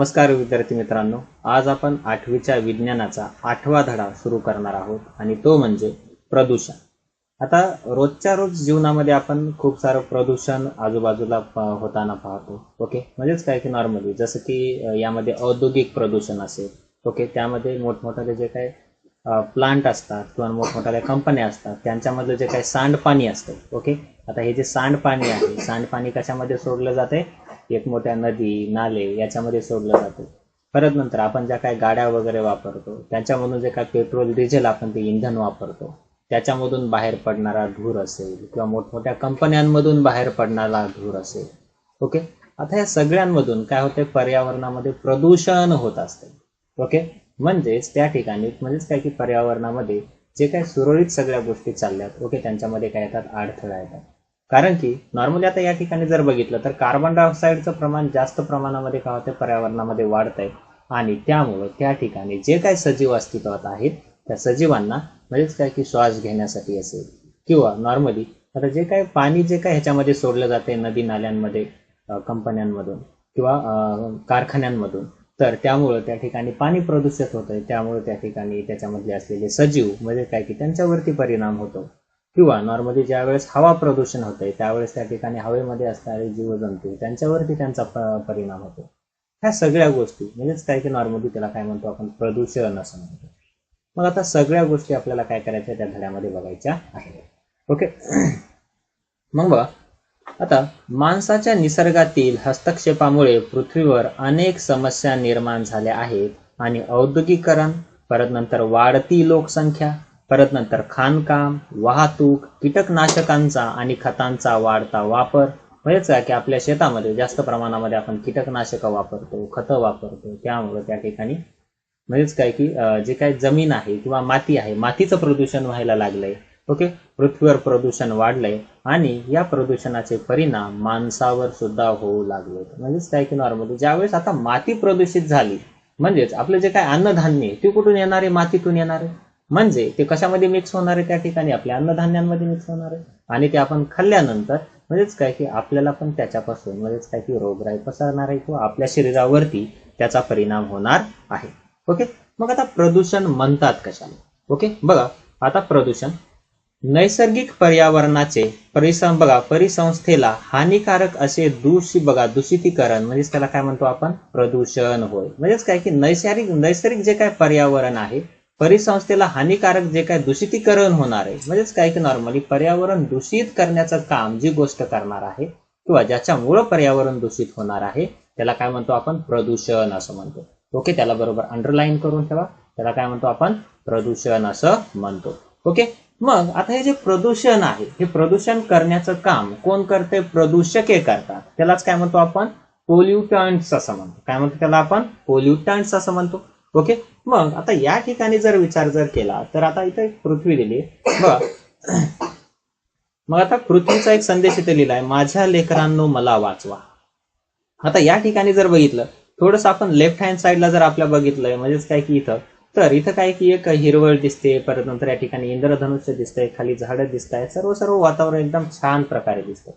नमस्कार विद्यार्थी मित्रांनो, आज आपण 8वीच्या विज्ञानाचा 8वा धडा सुरू करणार आहोत आणि तो म्हणजे प्रदूषण। आता रोजच्या रोज जीवनामध्ये आपण खूप सारं प्रदूषण आजूबाजूला होताना पाहतो। ओके, म्हणजेच काय की नॉर्मली जसं की यामध्ये औद्योगिक प्रदूषण असेल, ओके, त्यामध्ये मोठमोठाले जे काही प्लांट असतात किंवा मोठमोठ्या कंपन्या असतात त्यांच्यामधलं जे काही सांडपाणी असतं, ओके, आता हे जे सांडपाणी आहे, सांडपाणी कशामध्ये सोडलं जाते? एक मोठ्या नदी नाले याच्यामध्ये सोडलं जातं। परत नंतर आपण ज्या काही गाड्या वगैरे वापरतो त्याच्यामधून जे काही पेट्रोल डिझेल आपण ते इंधन वापरतो त्याच्यामधून बाहेर पडणारा धूर असेल किंवा मोठमोठ्या कंपन्यांमधून बाहेर पडणारा धूर असेल, ओके, आता या सगळ्यांमधून काय होते? पर्यावरणामध्ये प्रदूषण होत असते। ओके, म्हणजेच त्या ठिकाणी म्हणजेच काय की पर्यावरणामध्ये जे काही सुरळीत सगळ्या गोष्टी चालल्यात, ओके, त्यांच्यामध्ये काय येतात? अडथळा येतात। कारण की नॉर्मली आता या ठिकाणी जर बघितलं तर कार्बन डायऑक्साईडचं प्रमाण जास्त प्रमाणामध्ये काय होतं? पर्यावरणामध्ये वाढतंय आणि त्यामुळे त्या ठिकाणी जे काही सजीव अस्तित्वात आहेत त्या सजीवांना म्हणजेच काय की श्वास घेण्यासाठी असेल किंवा नॉर्मली आता जे काही पाणी जे काही ह्याच्यामध्ये सोडलं जाते नदी नाल्यांमध्ये, कंपन्यांमधून किंवा कारखान्यांमधून, तर त्यामुळे त्या ठिकाणी पाणी प्रदूषित होतंय। त्यामुळे त्या ठिकाणी त्याच्यामधले असलेले सजीव म्हणजे काय की त्यांच्यावरती परिणाम होतो किंवा नॉर्मली ज्यावेळेस हवा प्रदूषण होते त्यावेळेस त्या ठिकाणी हवेमध्ये असणारे जीवजंतू त्यांच्यावरती त्यांचा परिणाम होतो। ह्या सगळ्या गोष्टी म्हणजेच काय की नॉर्मली त्याला काय म्हणतो आपण? प्रदूषण असं म्हणतो। मग आता सगळ्या गोष्टी आपल्याला काय करायच्या त्या धड्यामध्ये बघायच्या आहेत। ओके, मग बघा, आता माणसाच्या निसर्गातील हस्तक्षेपामुळे पृथ्वीवर अनेक समस्या निर्माण झाल्या आहेत आणि औद्योगिकरण, परत नंतर वाढती लोकसंख्या, परत नंतर खाणकाम, वाहतूक, कीटकनाशकांचा आणि खतांचा वाढता वापर, म्हणजेच काय की आपल्या शेतामध्ये जास्त प्रमाणामध्ये आपण कीटकनाशकं वापरतो, खतं वापरतो, त्यामुळे त्या ठिकाणी म्हणजेच काय की जे काही जमीन आहे किंवा माती आहे मातीचं प्रदूषण व्हायला लागलंय। ओके, पृथ्वीवर प्रदूषण वाढलंय आणि या प्रदूषणाचे परिणाम माणसावर सुद्धा होऊ लागले। म्हणजेच काय की नॉर्मली ज्यावेळेस आता माती प्रदूषित झाली म्हणजेच आपलं जे काही अन्नधान्य ते कुठून येणार आहे? मातीतून येणार आहे। म्हणजे ते कशामध्ये मिक्स होणार आहे? त्या ठिकाणी आपल्या अन्नधान्यांमध्ये मिक्स होणार आहे आणि ते आपण खाल्ल्यानंतर म्हणजेच काय की आपल्याला पण त्याच्यापासून म्हणजेच काय की रोगराई पसरणार आहे किंवा आपल्या शरीरावरती त्याचा परिणाम होणार आहे। ओके, मग आता प्रदूषण म्हणतात कशाला? ओके, बघा, आता प्रदूषण नैसर्गिक पर्यावरणाचे परिसंस्थेला हानिकारक असे दूषितीकरण म्हणजेच त्याला काय म्हणतो आपण? प्रदूषण होय। म्हणजेच काय की नैसर्गिक जे काय पर्यावरण आहे परिसंस्थेला हानिकारक जे काय दूषितीकरण होणार आहे म्हणजेच काय की नॉर्मली पर्यावरण दूषित करण्याचं काम जी गोष्ट करणार आहे किंवा ज्याच्यामुळे पर्यावरण दूषित होणार आहे त्याला काय म्हणतो आपण? प्रदूषण असं म्हणतो। ओके, त्याला बरोबर अंडरलाईन करून ठेवा, त्याला काय म्हणतो आपण? प्रदूषण असं म्हणतो। ओके, मग आता हे जे प्रदूषण आहे हे प्रदूषण करण्याचं काम कोण करते? प्रदूषके करतात। त्यालाच काय म्हणतो आपण? पोल्युटंट्स असं म्हणतो। काय म्हणतो त्याला आपण? पोल्युटंट्स असं म्हणतो। ओके, मग आता या ठिकाणी जर विचार केला तर आता इथे पृथ्वी दिली बघा, मग आता पृथ्वीचा एक संदेश इथे लिहिलाय, माझ्या लेकरांनो मला वाचवा। आता या ठिकाणी जर बघितलं थोडंसं आपण लेफ्ट हँड साईडला जर आपल्या बघितलंय म्हणजेच काय की इथं काय की एक हिरवळ दिसते, परत नंतर या ठिकाणी इंद्रधनुष्य दिसतंय, खाली झाडं दिसत आहेत, सर्व वातावरण एकदम छान प्रकारे दिसतं।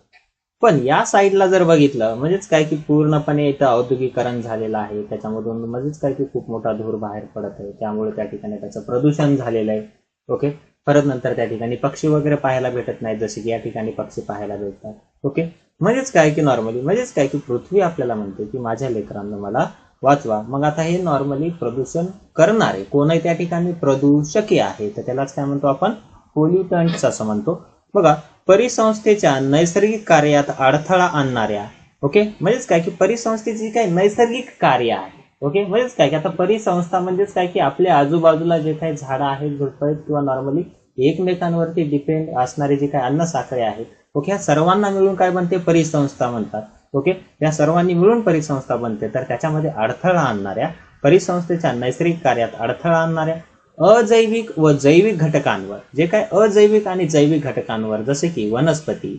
पण या साईडला जर बघितलं म्हणजेच काय की पूर्णपणे इथं औद्योगिकरण झालेलं आहे, त्याच्यामधून म्हणजेच काय की खूप मोठा धूर बाहेर पडत आहे, त्यामुळे त्या ठिकाणी त्याचं प्रदूषण झालेलं आहे। ओके, परत नंतर त्या ठिकाणी पक्षी वगैरे पाहायला भेटत नाही जसे की या ठिकाणी पक्षी पाहायला भेटतात। ओके, म्हणजेच काय की नॉर्मली म्हणजेच काय की पृथ्वी आपल्याला म्हणते की माझ्या लेकरांना मला वाचवा। मग आता हे नॉर्मली प्रदूषण करणारे कोण आहे? त्या ठिकाणी प्रदूषके आहे, तर त्यालाच काय म्हणतो आपण? पोल्युटंट्स असं म्हणतो। बघा, परिसंस्थेच्या नैसर्गिक कार्यात अडथळा आणणाऱ्या, ओके, म्हणजेच काय की परिसंस्थेची काही नैसर्गिक कार्य आहे। ओके, म्हणजेच काय की आता परिसंस्था म्हणजेच काय की आपल्या आजूबाजूला जे काही झाडं आहेत, झुडपं आहेत किंवा नॉर्मली एकमेकांवरती डिपेंड असणारे जे काही अन्नसाखळे आहेत, ओके, ह्या सर्वांना मिळून काय बनते? परिसंस्था म्हणतात। ओके, या सर्वांनी मिळून परिसंस्था बनते, तर त्याच्यामध्ये अडथळा आणणाऱ्या परिसंस्थेच्या नैसर्गिक कार्यात अडथळा आणणाऱ्या अजैविक व जैविक घटकांवर, जे काय अजैविक आणि जैविक घटकांवर जसे की वनस्पती,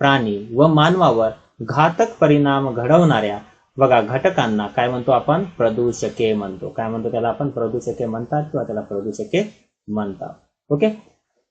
प्राणी व मानवावर घातक परिणाम घडवणाऱ्या बघा घटकांना काय म्हणतो आपण? प्रदूषके म्हणतो। काय म्हणतो त्याला आपण? प्रदूषके म्हणतात किंवा त्याला प्रदूषके म्हणतात। ओके,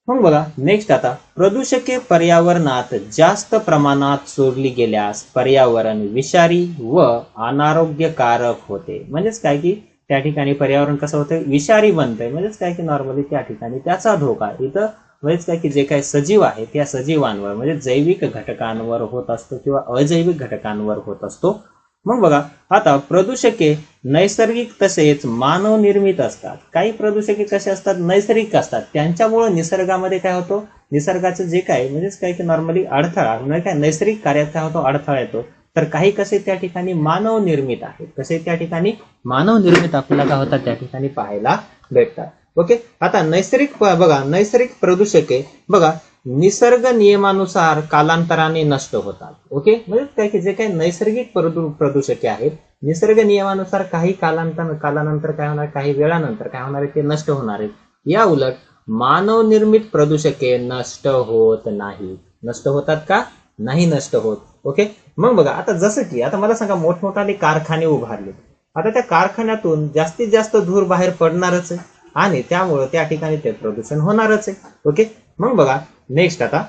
मग बघा नेक्स्ट आता प्रदूषके पर्यावरणात जास्त प्रमाणात सोडली गेल्यास पर्यावरण विषारी व अनारोग्यकारक होते. म्हणजेच काय की त्या ठिकाणी पर्यावरण कसं होतं, विषारी बनतंय. म्हणजेच काय की नॉर्मली त्या ठिकाणी त्याचा धोका इथं म्हणजेच काय की जे काही सजीव आहे त्या सजीवांवर म्हणजे जैविक घटकांवर होत असतो किंवा अजैविक घटकांवर होत असतो. मग बघा आता प्रदूषके नैसर्गिक तसेच मानव निर्मित असतात. काही प्रदूषके कसे असतात, नैसर्गिक असतात. त्यांच्यामुळे निसर्गामध्ये काय होतो, निसर्गाचं जे काय म्हणजेच काय की नॉर्मली अडथळा म्हणजे काय नैसर्गिक कार्यात काय होतो, अडथळा येतो. तर काही कसे त्या ठिकाणी मानव निर्मित आहेत, कसे त्या ठिकाणी मानव निर्मित आपल्याला काय होतात त्या ठिकाणी पाहायला भेटतात. ओके, आता नैसर्गिक बघा नैसर्गिक प्रदूषके बघा निसर्ग नियमानुसार कालांतराने नष्ट होतात. ओके, म्हणजे काय की जे काही नैसर्गिक प्रदूषके आहेत निसर्ग नियमानुसार काही कालानंतर काय होणार, काही वेळानंतर काय होणार आहे, ते नष्ट होणार आहेत. या उलट मानव निर्मित प्रदूषके नष्ट होत नाही. नष्ट होतात का, नाही नष्ट होत. ओके, मग बघा आता जसं की आता मला सांगा मोठमोठाले कारखाने उभारले, आता त्या कारखान्यातून जास्तीत जास्त धूर बाहेर पडणारच आहे आणि त्यामुळे त्या ठिकाणी ते प्रदूषण होणारच आहे. ओके, मग बघा नेक्स्ट आता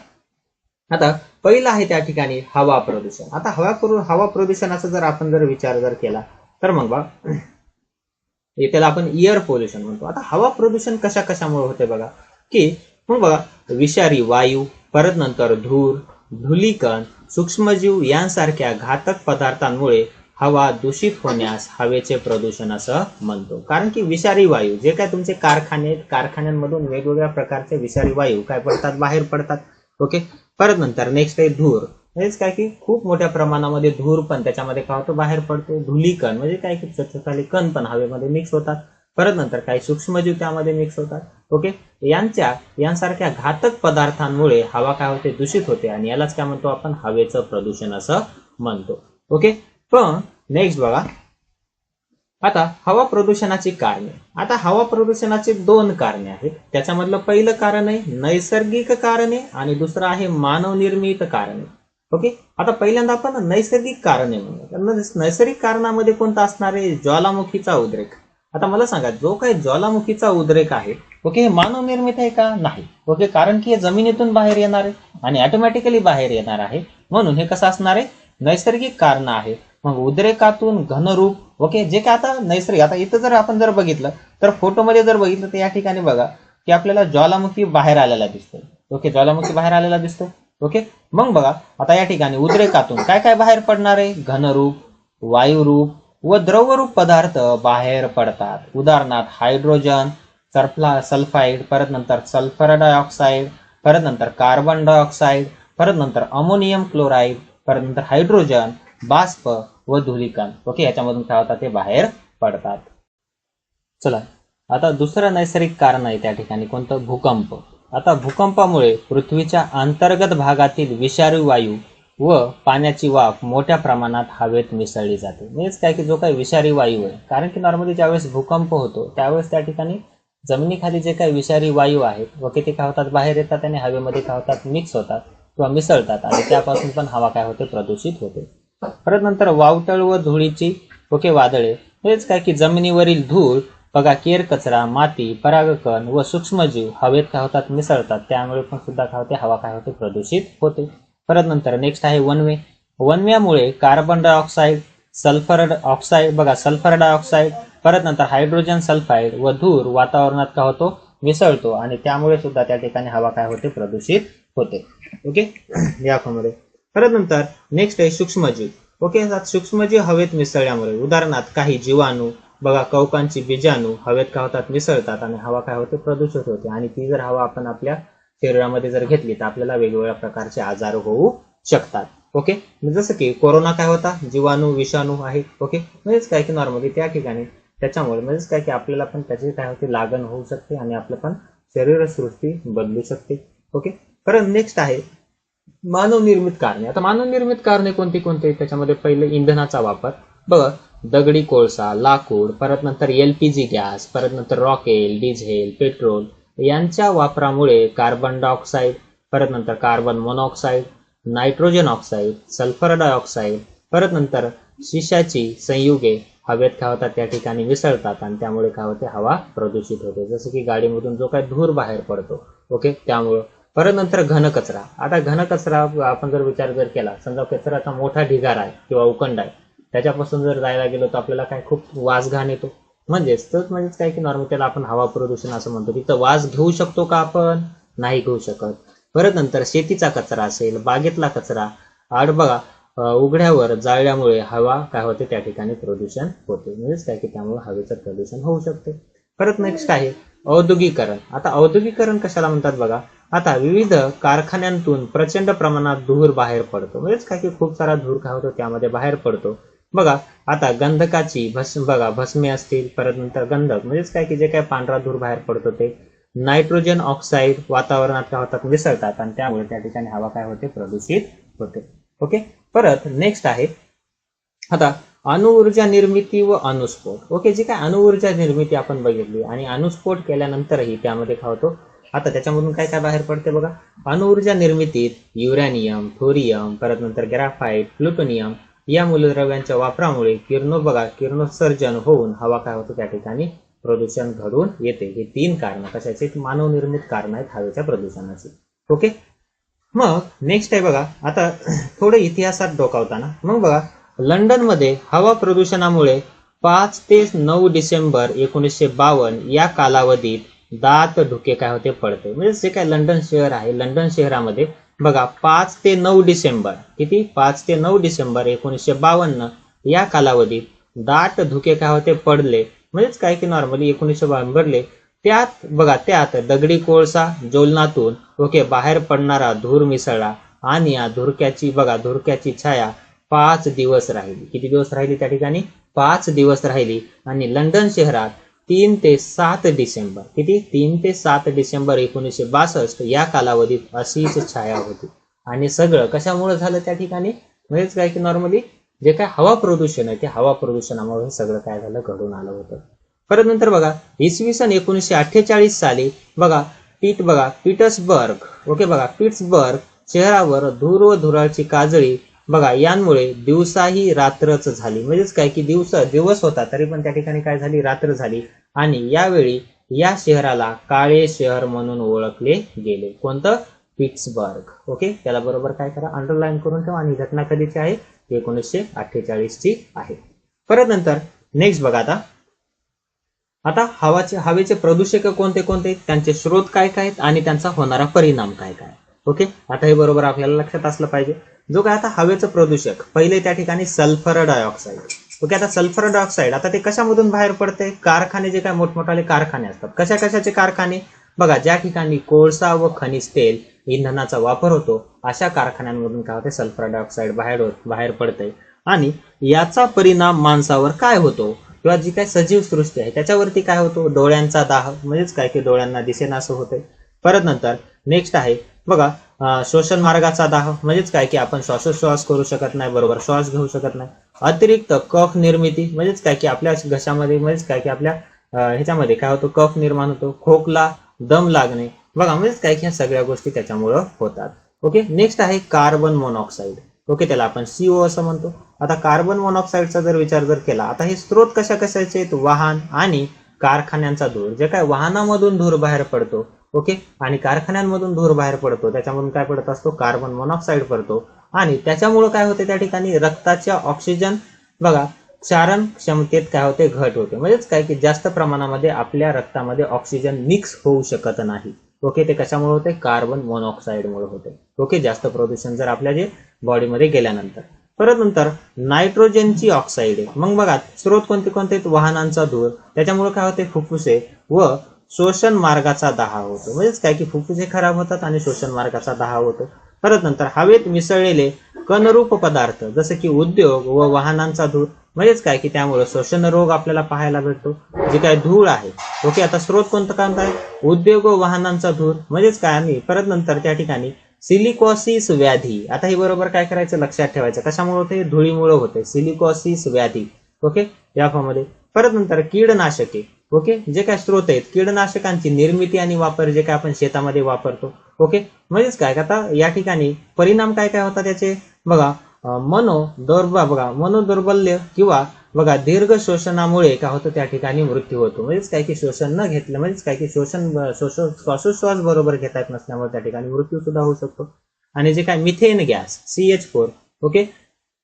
आता पहिलं आहे त्या ठिकाणी हवा प्रदूषण. आता हवा प्रदूषणाचा जर आपण विचार केला तर मग बघा त्याला आपण एअर पोल्युशन म्हणतो. आता हवा प्रदूषण कशामुळे होते बघा की मग बघा विषारी वायू, परत नंतर धूर, धुलीकण, सूक्ष्मजीव यांसारख्या घातक पदार्थांमुळे हवा दूषित होण्यास हवेचे प्रदूषण असं म्हणतो. कारण की विषारी वायू जे काय तुमचे कारखान्यांमधून वेगवेगळ्या प्रकारचे विषारी वायू काय पडतात, बाहेर पडतात. ओके, परत नंतर नेक्स्ट आहे धूर. हेच काय की खूप मोठ्या प्रमाणामध्ये धूर पण त्याच्यामध्ये काय होतो, बाहेर पडतो. धुलीकण म्हणजे काय की छोटे कण पण हवेमध्ये मिक्स होतात. परत नंतर काही सूक्ष्मजीव त्यामध्ये मिक्स होतात. ओके, यांसारख्या घातक पदार्थांमुळे हवा काय होते, दूषित होते आणि यालाच काय म्हणतो आपण, हवेचं प्रदूषण असं म्हणतो. ओके, पण नेक्स्ट बघा आता हवा प्रदूषणाची कारणे. आता हवा प्रदूषणाची 2 कारणे आहेत. त्याच्यामधलं पहिलं कारण आहे नैसर्गिक कारणे आणि दुसरं आहे मानवनिर्मित कारणे. ओके, आता पहिल्यांदा आपण नैसर्गिक कारणे म्हणूया. नैसर्गिक कारणामध्ये कोणतं असणार आहे, ज्वालामुखीचा उद्रेक. आता मला सांगा जो काही ज्वालामुखीचा उद्रेक आहे ओके, हे मानवनिर्मित आहे का, नाही. ओके, कारण की हे जमिनीतून बाहेर येणार आहे आणि ऑटोमॅटिकली बाहेर येणार आहे, म्हणून हे कसं असणार आहे, नैसर्गिक कारण आहे. मग उद्रेकातून घनरूप ओके, जे काय आता नैसर्गिक, आता इथं आपण बघितलं तर फोटोमध्ये बघितलं तर या ठिकाणी बघा की आपल्याला ज्वालामुखी बाहेर आलेला दिसतो. ओके, ज्वालामुखी बाहेर आलेला दिसतो. ओके, मग बघा आता या ठिकाणी उद्रेकातून काय काय बाहेर पडणार आहे, घनरूप, वायुरूप व द्रवरूप पदार्थ बाहेर पडतात. उदाहरणार्थ हायड्रोजन सल्फाईड, परत नंतर सल्फर डायऑक्साईड, परत नंतर कार्बन डायऑक्साईड, परत नंतर अमोनियम क्लोराईड, परत नंतर हायड्रोजन, बाष्प व धुलीकण. ओके, याच्यामधून काय होतात, ते बाहेर पडतात. चला आता दुसरं नैसर्गिक कारण आहे त्या ठिकाणी कोणतं, भूकंप. आता भूकंपामुळे पृथ्वीच्या अंतर्गत भागातील विषारी वायू व पाण्याची वाफ मोठ्या प्रमाणात हवेत मिसळली जाते. म्हणजेच काय की जो काही विषारी वायू आहे, कारण की नॉर्मली ज्यावेळेस भूकंप होतो त्यावेळेस त्या ठिकाणी जमिनीखाली जे काही विषारी वायू आहेत ओके, ते काय होतात, बाहेर येतात आणि हवेमध्ये काय होतात, मिक्स होतात किंवा मिसळतात आणि त्यापासून पण हवा काय होते, प्रदूषित होते. परत नंतर वावटळ व धुळीची ओके वादळे. हेच काय की जमिनीवरील धूळ बघा, केर कचरा, माती, परागकण व सूक्ष्मजीव हवेत काय होतात, मिसळतात. त्यामुळे पण सुद्धा काय होते, हवा काय होते, प्रदूषित होते. परत नंतर नेक्स्ट आहे वनवे. वनव्यामुळे कार्बन डायऑक्साईड, सल्फर ऑक्साईड बघा, सल्फर डायऑक्साईड, परत नंतर हायड्रोजन सल्फाईड व धूर वातावरणात काय होतो, मिसळतो आणि त्यामुळे सुद्धा त्या ठिकाणी हवा काय होते, प्रदूषित होते. ओके, यामध्ये परत नंतर नेक्स्ट आहे सूक्ष्मजीव. ओके, सूक्ष्मजीव हवेत मिसळल्यामुळे उदाहरणार्थ काही जीवाणू बघा, कवकांची बीजाणू हवेत काय होतात, मिसळतात आणि हवा काय होते, प्रदूषित होते आणि ती जर हवा आपण आपल्या शरीरामध्ये जर घेतली तर आपल्याला वेगवेगळ्या प्रकारचे आजार होऊ शकतात. ओके, जसं की कोरोना काय होता, जीवाणू विषाणू आहेत. ओके, म्हणजेच काय की नॉर्मली त्या ठिकाणी त्याच्यामुळे म्हणजेच काय की आपल्याला पण त्याची काय होते, लागण होऊ शकते आणि आपलं पण शरीरसृष्टी बदलू शकते. ओके, परत नेक्स्ट आहे मानवनिर्मित कारणे. आता मानवनिर्मित कारणे कोणती त्याच्यामध्ये पहिले इंधनाचा वापर बघा, दगडी कोळसा, लाकूड, परत नंतर LPG गॅस, परत नंतर रॉकेल, डिझेल, पेट्रोल यांच्या वापरामुळे कार्बन डायऑक्साईड, परत नंतर carbon monoxide, nitrogen oxide, sulphur dioxide, परत नंतर शिशाची संयुगे हवेत काय होतात, त्या ठिकाणी मिसळतात आणि त्यामुळे काय होते, हवा प्रदूषित होते. जसं की गाडीमधून जो काही धूर बाहेर पडतो ओके त्यामुळं. परत नंतर घनकचरा. आता घनकचरा आपण जर विचार जर केला, समजा कचऱ्याचा मोठा ढिगारा आहे किंवा उखंड आहे, त्याच्यापासून जर जायला गेलो तर आपल्याला काय खूप वास घाण येतो. म्हणजेच काय की नॉर्मल त्याला आपण हवा प्रदूषण असं म्हणतो. तिथं वास घेऊ शकतो का आपण? नाही घेऊ शकत. परत नंतर शेतीचा कचरा असेल, बागेतला कचरा, बघा उघड्यावर जाळल्यामुळे हवा काय होते त्या ठिकाणी प्रदूषण होते. म्हणजेच काय की त्यामुळे हवेचं प्रदूषण होऊ शकते. परत नेक्स्ट आहे औद्योगिकरण. आता औद्योगिकरण कशाला म्हणतात बघा, आता विविध कारखान्यांतून प्रचंड प्रमाणात धूर बाहेर पडतो. म्हणजेच काय की खूप सारा धूर काय होतो त्यामध्ये बाहेर पडतो. बघा आता गंधकाची भस्मे असतील, परत नंतर गंधक म्हणजेच काय की जे काय पांढरा धूर बाहेर पडतो ते नायट्रोजन ऑक्साईड वातावरणात काय होतात मिसळतात आणि त्यामुळे त्या ठिकाणी हवा काय होते प्रदूषित होते. ओके. परत नेक्स्ट आहे आता अणुऊर्जा निर्मिती व अणुस्फोट. ओके, जे काय अणुऊर्जा निर्मिती आपण बघितली आणि अणुस्फोट केल्यानंतरही त्यामध्ये काय होतो, आता त्याच्यामधून काय काय बाहेर पडते बघा. अणुऊर्जा निर्मितीत युरॅनियम, थोरियम, परत नंतर ग्राफाइट, प्लुटोनियम या मूलद्रव्यांच्या वापरामुळे किरणोत्सर्जन होऊन हवा काय होतो त्या ठिकाणी प्रदूषण घडून येते. हे 3 कारण कशाचे? मानवनिर्मित कारण आहेत हवेच्या प्रदूषणाची. ओके. मग नेक्स्ट आहे बघा, आता थोडं इतिहासात डोकावताना मग बघा लंडनमध्ये हवा प्रदूषणामुळे 5 ते 9 डिसेंबर 1952 या कालावधीत दाट धुके काय होते पडते. म्हणजे जे काय लंडन शहर आहे, लंडन शहरामध्ये बघा 5 ते 9 डिसेंबर किती 5 ते 9 डिसेंबर 1952 या कालावधीत दाट धुके काय होते पडले. म्हणजेच काय की नॉर्मली 1952 भरले. त्यात दगडी कोळसा ज्वलनातून ओके बाहेर पडणारा धूर मिसळला आणि या धुरक्याची छाया 5 दिवस राहिली. किती दिवस राहिली त्या ठिकाणी? 5 दिवस राहिली. आणि लंडन शहरात 3 ते 7 डिसेंबर किती 3 ते 7 डिसेंबर 1962 या कालावधीत अशीच छाया होती. आणि सगळं कशामुळे झालं त्या ठिकाणी? म्हणजेच काय की नॉर्मली जे काय हवा प्रदूषण आहे ते हवा प्रदूषणामुळे सगळं काय झालं घडून आलं होतं. परत नंतर बघा इसवी सन 1948 साली पीटर्सबर्ग ओके पिट्सबर्ग शहरावर धूर व धुराची काजळी यांमुळे दिवसाही रात्रच झाली. म्हणजेच काय की दिवस होता तरी पण त्या ठिकाणी काय झाली रात्र झाली. आणि यावेळी या शहराला काळे शहर म्हणून ओळखले गेले. कोणतं? पिट्सबर्ग. ओके, त्याला बरोबर काय करा अंडरलाईन करून ठेवा. आणि घटना कधीची आहे? 1948 ची आहे. परत नंतर नेक्स्ट बघा आता हवेचे प्रदूषक कोणते कोणते, त्यांचे स्रोत काय काय आहेत आणि त्यांचा होणारा परिणाम काय काय. ओके, आता हे बरोबर आपल्याला लक्षात असलं पाहिजे. जो काय आता हवेचं प्रदूषक पहिले त्या ठिकाणी सल्फर डायऑक्साईड. ओके, आता सल्फर डायऑक्साईड आता ते कशामधून बाहेर पडते? कारखाने जे काय मोठमोठाले कारखाने असतात. कशाचे कारखाने? बघा ज्या ठिकाणी कोळसा व खनिज तेल इंधनाचा वापर होतो अशा कारखान्यांमधून काय होते सल्फर डायऑक्साईड बाहेर पडते. आणि याचा परिणाम माणसावर काय होतो किंवा जी काय सजीव सृष्टी आहे त्याच्यावरती काय होतो? डोळ्यांचा दाह. म्हणजेच काय की डोळ्यांना दिसेनासं होते. परत नंतर नेक्स्ट आहे बघा श्वसन मार्गाचा दाह. म्हणजेच काय की आपण श्वासोच्छ्वास करू शकत नाही, बरोबर श्वास घेऊ शकत नाही. अतिरिक्त कफ निर्मिती. म्हणजेच काय की आपल्या घशामध्ये म्हणजेच काय की आपल्या ह्याच्यामध्ये काय होतो कफ निर्माण होतो. खोकला, दम लागणे म्हणजेच काय की ह्या सगळ्या गोष्टी त्याच्यामुळं होतात. ओके, नेक्स्ट आहे कार्बन मोनॉक्साईड. ओके, त्याला आपण CO असं म्हणतो. आता कार्बन मोनॉक्साईडचा जर विचार केला, आता हे स्रोत कशाचे आहेत? वाहन आणि कारखान्यांचा धूर. जे काय वाहनामधून धूर बाहेर पडतो ओके आणि कारखान्यांमधून धूर बाहेर पडतो त्याच्यामधून काय पडत असतो? कार्बन मोनॉक्साईड पडतो. आणि त्याच्यामुळे काय होते त्या ठिकाणी रक्ताच्या ऑक्सिजन क्षारण क्षमतेत काय होते? घट होते. म्हणजेच काय की जास्त प्रमाणामध्ये आपल्या रक्तामध्ये ऑक्सिजन मिक्स होऊ शकत नाही. ओके, ते कशामुळे होते? कार्बन मोनॉक्साईडमुळे होते. ओके, जास्त प्रदूषण जर आपल्या जे बॉडीमध्ये गेल्यानंतर. परत नंतर नायट्रोजनची ऑक्साईड आहे. मग बघा स्रोत कोणते कोणते? वाहनांचा धूर, त्याच्यामुळे काय होते? फुफ्फुसे व श्वसन मार्गाचा दाह होतो. म्हणजेच काय की फुफ्फुसे खराब होतात आणि श्वसन मार्गाचा दाह होतो. परत नंतर हवेत मिसळलेले कणरूप पदार्थ जसे की उद्योग व वाहनांचा धूर. म्हणजेच काय की त्यामुळे श्वसन रोग आपल्याला पाहायला भेटतो. जे काय धूळ आहे ओके, आता स्रोत कोणतं आहे? उद्योग व वाहनांचा धूर. म्हणजेच काय आम्ही परत नंतर त्या ठिकाणी सिलिकॉसिस व्याधी. आता हे बरोबर काय करायचं लक्षात ठेवायचं. कशामुळे होते? धुळीमुळे होते सिलिकॉसिस व्याधी. ओके, या फॉर्ममध्ये. परत नंतर कीडनाशके. ओके, जे काय स्रोत आहेत कीडनाशकांची निर्मिती आणि वापर जे काय आपण शेतामध्ये वापरतो. ओके, म्हणजेच काय आता या ठिकाणी परिणाम काय काय होतात त्याचे? मनोदौर्बल्य किंवा बघा दीर्घ शोषणामुळे काय होतं त्या ठिकाणी मृत्यू होतो, म्हणजेच काय की शोषण न घेतलं, म्हणजेच काय की श्वासोच्छ्वास बरोबर घेता येत नसल्यामुळे त्या ठिकाणी मृत्यू सुद्धा होऊ शकतो. आणि जे काय मिथेन गॅस CH4, ओके,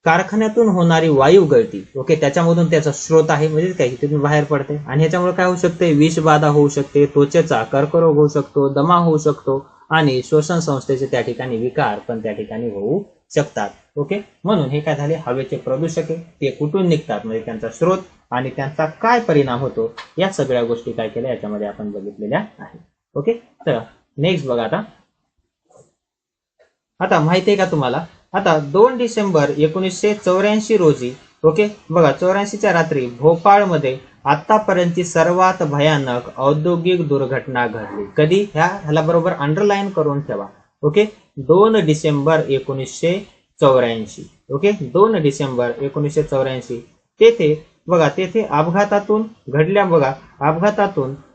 कारखान्यातून होणारी वायू गळती, ओके, त्याच्यामधून त्याचा स्रोत आहे, म्हणजे काय की तिथून बाहेर पडते आणि ह्याच्यामुळे काय होऊ शकते, विषबाधा होऊ शकते, त्वचेचा कर्करोग होऊ शकतो, दमा होऊ शकतो आणि श्वसन संस्थेचे त्या ठिकाणी विकार पण त्या ठिकाणी होऊ शकतात. ओके, म्हणून हे काय झाले, हवेचे प्रदूषक आहे, ते कुठून निघतात, म्हणजे त्यांचा स्रोत आणि त्यांचा काय परिणाम होतो, या सगळ्या गोष्टी काय केल्या याच्यामध्ये आपण बघितलेल्या आहेत. ओके, चला नेक्स्ट बघा. आता माहिती आहे का तुम्हाला, आता 2 डिसेंबर 1984 रोजी, ओके, बघा 84च्या रात्री भोपाळमध्ये आतापर्यंतची सर्वात भयानक औद्योगिक दुर्घटना घडली. कधी, ह्याला बरोबर अंडरलाईन करून ठेवा. ओके, 2 डिसेंबर 1984, ओके, 2 डिसेंबर 1984 तेथे बघा, तेथे अपघातातून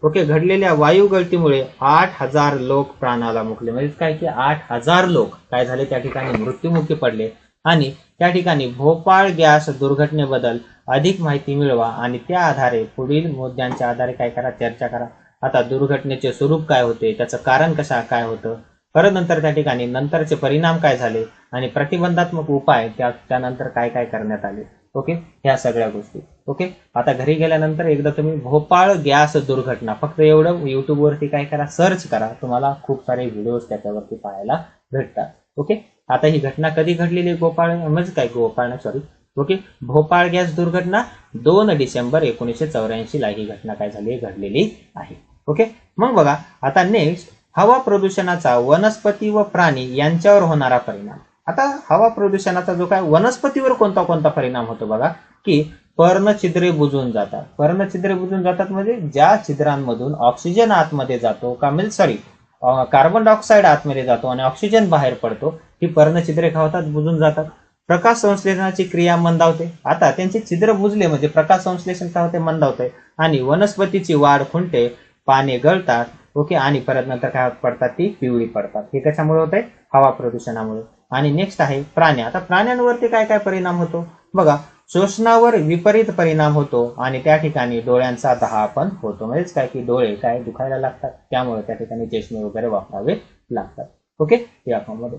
ओके घडलेल्या वायू गळतीमुळे 8,000 लोक प्राणाला मुकले, म्हणजे काय की 8,000 लोक काय झाले त्या ठिकाणी मृत्युमुखी पडले. आणि त्या ठिकाणी भोपाळ गॅस दुर्घटनेबद्दल अधिक माहिती मिळवा आणि त्या आधारे पुढील मुद्द्यांच्या आधारे काय करा, चर्चा करा. आता दुर्घटनेचे स्वरूप काय होते, त्याचं कारण काय होतं, परत नंतर त्या ठिकाणी नंतरचे परिणाम काय झाले आणि प्रतिबंधात्मक उपाय त्यानंतर काय काय करण्यात आले. ओके, ह्या सगळ्या गोष्टी. ओके, आता घरी गेल्यानंतर एकदा तुम्ही भोपाळ गॅस दुर्घटना फक्त एवढं युट्यूबवरती काय करा, सर्च करा, तुम्हाला खूप सारे व्हिडिओज त्याच्यावरती पाहायला भेटतात. ओके, आता ही घटना कधी घडलेली, भोपाळ गॅस दुर्घटना 2 डिसेंबर 1984 ला ही घटना काय झाली, घडलेली आहे. ओके, मग बघा आता नेक्स्ट, हवा प्रदूषणाचा वनस्पती व प्राणी यांच्यावर होणारा परिणाम. आता हवा प्रदूषणाचा जो काय वनस्पतीवर कोणता परिणाम होतो बघा, की पर्णछिद्रे बुजून जातात, म्हणजे ज्या छिद्रांमधून ऑक्सिजन आतमध्ये जातो कार्बन डायऑक्साईड आतमध्ये जातो आणि ऑक्सिजन बाहेर पडतो, ही पर्णछिद्रे काय होतात, बुजून जातात. प्रकाश संश्लेषणाची क्रिया मंदावते. आता त्यांचे छिद्र बुजले म्हणजे प्रकाश संश्लेषण काय होते, मंदावते आणि वनस्पतीची वाढ खुंटते, पाने गळतात. ओके, आणि परत नंतर काय पडतात, ती पिवळी पडतात. हे कशामुळे होते, हवा प्रदूषणामुळे. आणि नेक्स्ट आहे प्राणी. आता प्राण्यांवरती काय काय परिणाम होतो बघा, श्वसनावर विपरीत परिणाम होतो आणि त्या ठिकाणी डोळ्यांचा दाह पण होतो, म्हणजेच काय की डोळे काय दुखायला लागतात, त्यामुळे त्या ठिकाणी चष्मे वगैरे वापरावे लागतात. ओके, या मध्ये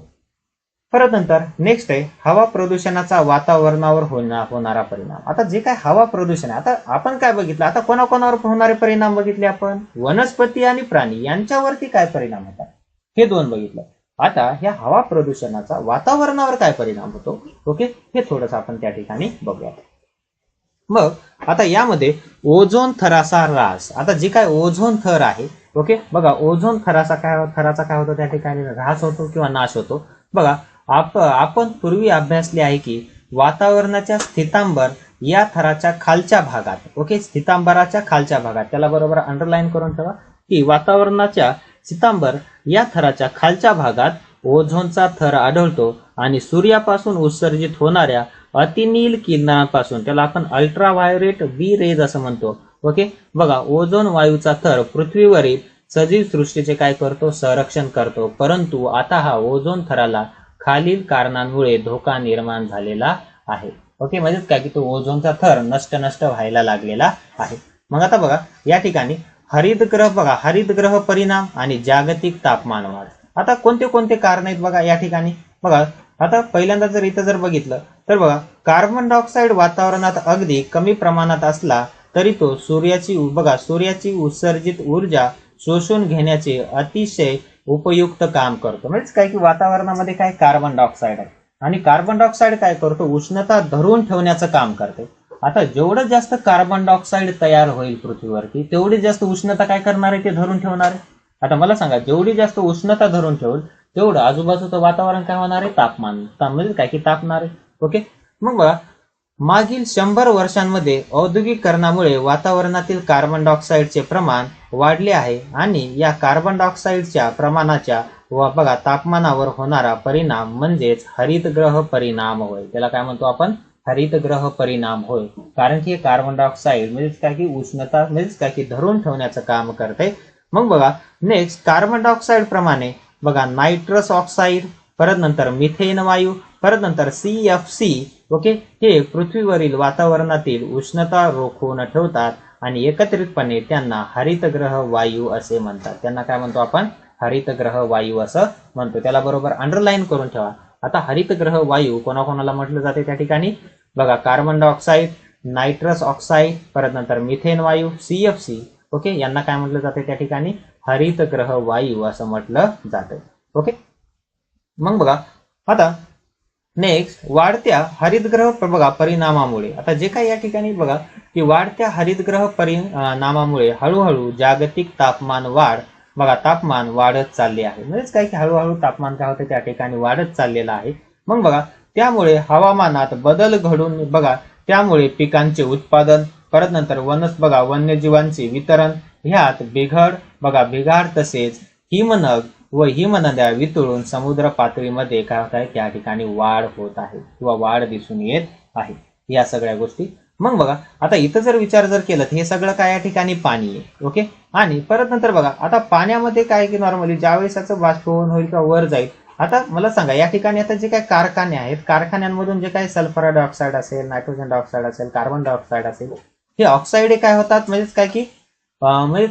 परत नंतर नेक्स्ट आहे हवा प्रदूषणाचा वातावरणावर होणारा परिणाम. आता जे काय हवा प्रदूषण आहे, आता आपण काय बघितलं, आता कोणाकोणावर होणारे परिणाम बघितले आपण, वनस्पती आणि प्राणी यांच्यावरती काय परिणाम होतात हे 2 बघितलं. आता ह्या हवा प्रदूषणाचा वातावरणावर काय परिणाम होतो, ओके, हे थोडस आपण त्या ठिकाणी बघूया. मग आता यामध्ये ओझोन थराचा ऱ्हास. आता जे काय ओझोन थर आहे, ओके, बघा ओझोन थराचा काय होतो, त्या ठिकाणी ऱ्हास होतो किंवा नाश होतो. बघा आपण पूर्वी अभ्यासले आहे की वातावरणाच्या स्थितांबर या थराच्या खालच्या भागात, ओके, स्थितांबराच्या खालच्या भागात, त्याला बरोबर अंडरलाईन करून ठेवा की वातावरणाच्या स्थितांबर या थराच्या खालच्या भागात ओझोनचा थर आढळतो आणि सूर्यापासून उत्सर्जित होणाऱ्या अतिनील किरणांपासून, त्याला आपण अल्ट्राव्हायोलेट बी रेज असं म्हणतो. ओके, बघा ओझोन वायूचा थर पृथ्वीवरील सजीव सृष्टीचे काय करतो, संरक्षण करतो, परंतु आता हा ओझोन थराला खालील कारणांमुळे धोका निर्माण झालेला आहे. ओके, म्हणजेच काय की तो ओझोनचा थर नष्ट व्हायला लागलेला आहे. मग आता बघा या ठिकाणी हरितग्रह परिणाम आणि जागतिक तापमान वाढ. आता कोणते कारण आहेत बघा या ठिकाणी. बघा आता पहिल्यांदा जर इथं जर बघितलं तर बघा कार्बन डायऑक्साईड वातावरणात अगदी कमी प्रमाणात असला तरी तो सूर्याची उत्सर्जित ऊर्जा शोषून घेण्याचे अतिशय उपयुक्त काम करतो. म्हणजे काय की वातावरणामध्ये काय कार्बन डायऑक्साईड आहे आणि कार्बन डायऑक्साईड काय करतो, उष्णता धरून ठेवण्याचं काम करते. आता जेवढं जास्त कार्बन डायऑक्साईड तयार होईल पृथ्वीवरती तेवढी जास्त उष्णता काय करणार आहे, ते धरून ठेवणार आहे. आता मला सांगा, जेवढी जास्त उष्णता धरून ठेवल तेवढं आजूबाजूचं वातावरण काय होणार आहे, तापमान म्हणजे काय की तापणार आहे. ओके, मग बघा मागील 100 वर्षांमध्ये औद्योगिकरणामुळे वातावरणातील कार्बन डायऑक्साईडचे प्रमाण वाढले आहे आणि या कार्बन डायऑक्साईडच्या प्रमाणाच्या बघा तापमानावर होणारा परिणाम म्हणजेच हरितग्रह परिणाम होय. त्याला काय म्हणतो आपण, हरितग्रह परिणाम होय. कारण की कार्बन डायऑक्साईड म्हणजेच काय की उष्णता म्हणजेच काय की धरून ठेवण्याचं काम करते. मग बघा नेक्स्ट कार्बन डायऑक्साईड प्रमाणे बघा नायट्रस ऑक्साईड, परत नंतर मिथेन वायू, परत नंतर CFC ओके हे पृथ्वीवरील वातावरणातील उष्णता रोखून ठेवतात आणि एकत्रितपणे त्यांना हरितगृह वायू असे म्हणतात. त्यांना काय म्हणतो आपण? हरितगृह वायू असं म्हणतो. त्याला बरोबर अंडरलाईन करून ठेवा. आता हरितगृह वायू कोणाकोणाला म्हटलं जाते त्या ठिकाणी बघा, कार्बन डायऑक्साईड, नायट्रस ऑक्साईड, परत नंतर मिथेन वायू CFC ओके यांना काय म्हटलं जाते त्या ठिकाणी? हरितगृह वायू असं म्हटलं जातं. ओके, मग बघा आता नेक्स्ट वाढत्या हरितगृह बघा परिणामामुळे, आता जे काही या ठिकाणी बघा की वाढत्या हरितगृह परिणामामुळे हळूहळू जागतिक तापमान वाढ बघा तापमान वाढत चालले आहे. म्हणजेच काय की हळूहळू तापमान काय होते त्या ठिकाणी वाढत चाललेलं आहे. मग बघा त्यामुळे हवामानात बदल घडून बघा त्यामुळे पिकांचे उत्पादन, परत नंतर वन्यजीवांचे वितरण ह्यात बिघाड तसेच हिमनग व हिमनद्या वितळून समुद्र पातळीमध्ये काय होत आहे त्या ठिकाणी वाढ होत आहे किंवा वाढ दिसून येत आहे या सगळ्या गोष्टी. मग बघा आता इथं जर विचार केलं तर हे सगळं काय या ठिकाणी पाणी आहे. ओके, आणि परत नंतर बघा आता पाण्यामध्ये काय की नॉर्मली ज्यावेळेस याचं बाष्पीभवन होईल किंवा वर जाईल. आता मला सांगा या ठिकाणी आता जे काही कारखाने आहेत, कारखान्यांमधून जे काही सल्फर डायऑक्साईड असेल, नायट्रोजन डायऑक्साईड असेल, कार्बन डायऑक्साईड असेल, हे ऑक्साईड काय होतात म्हणजेच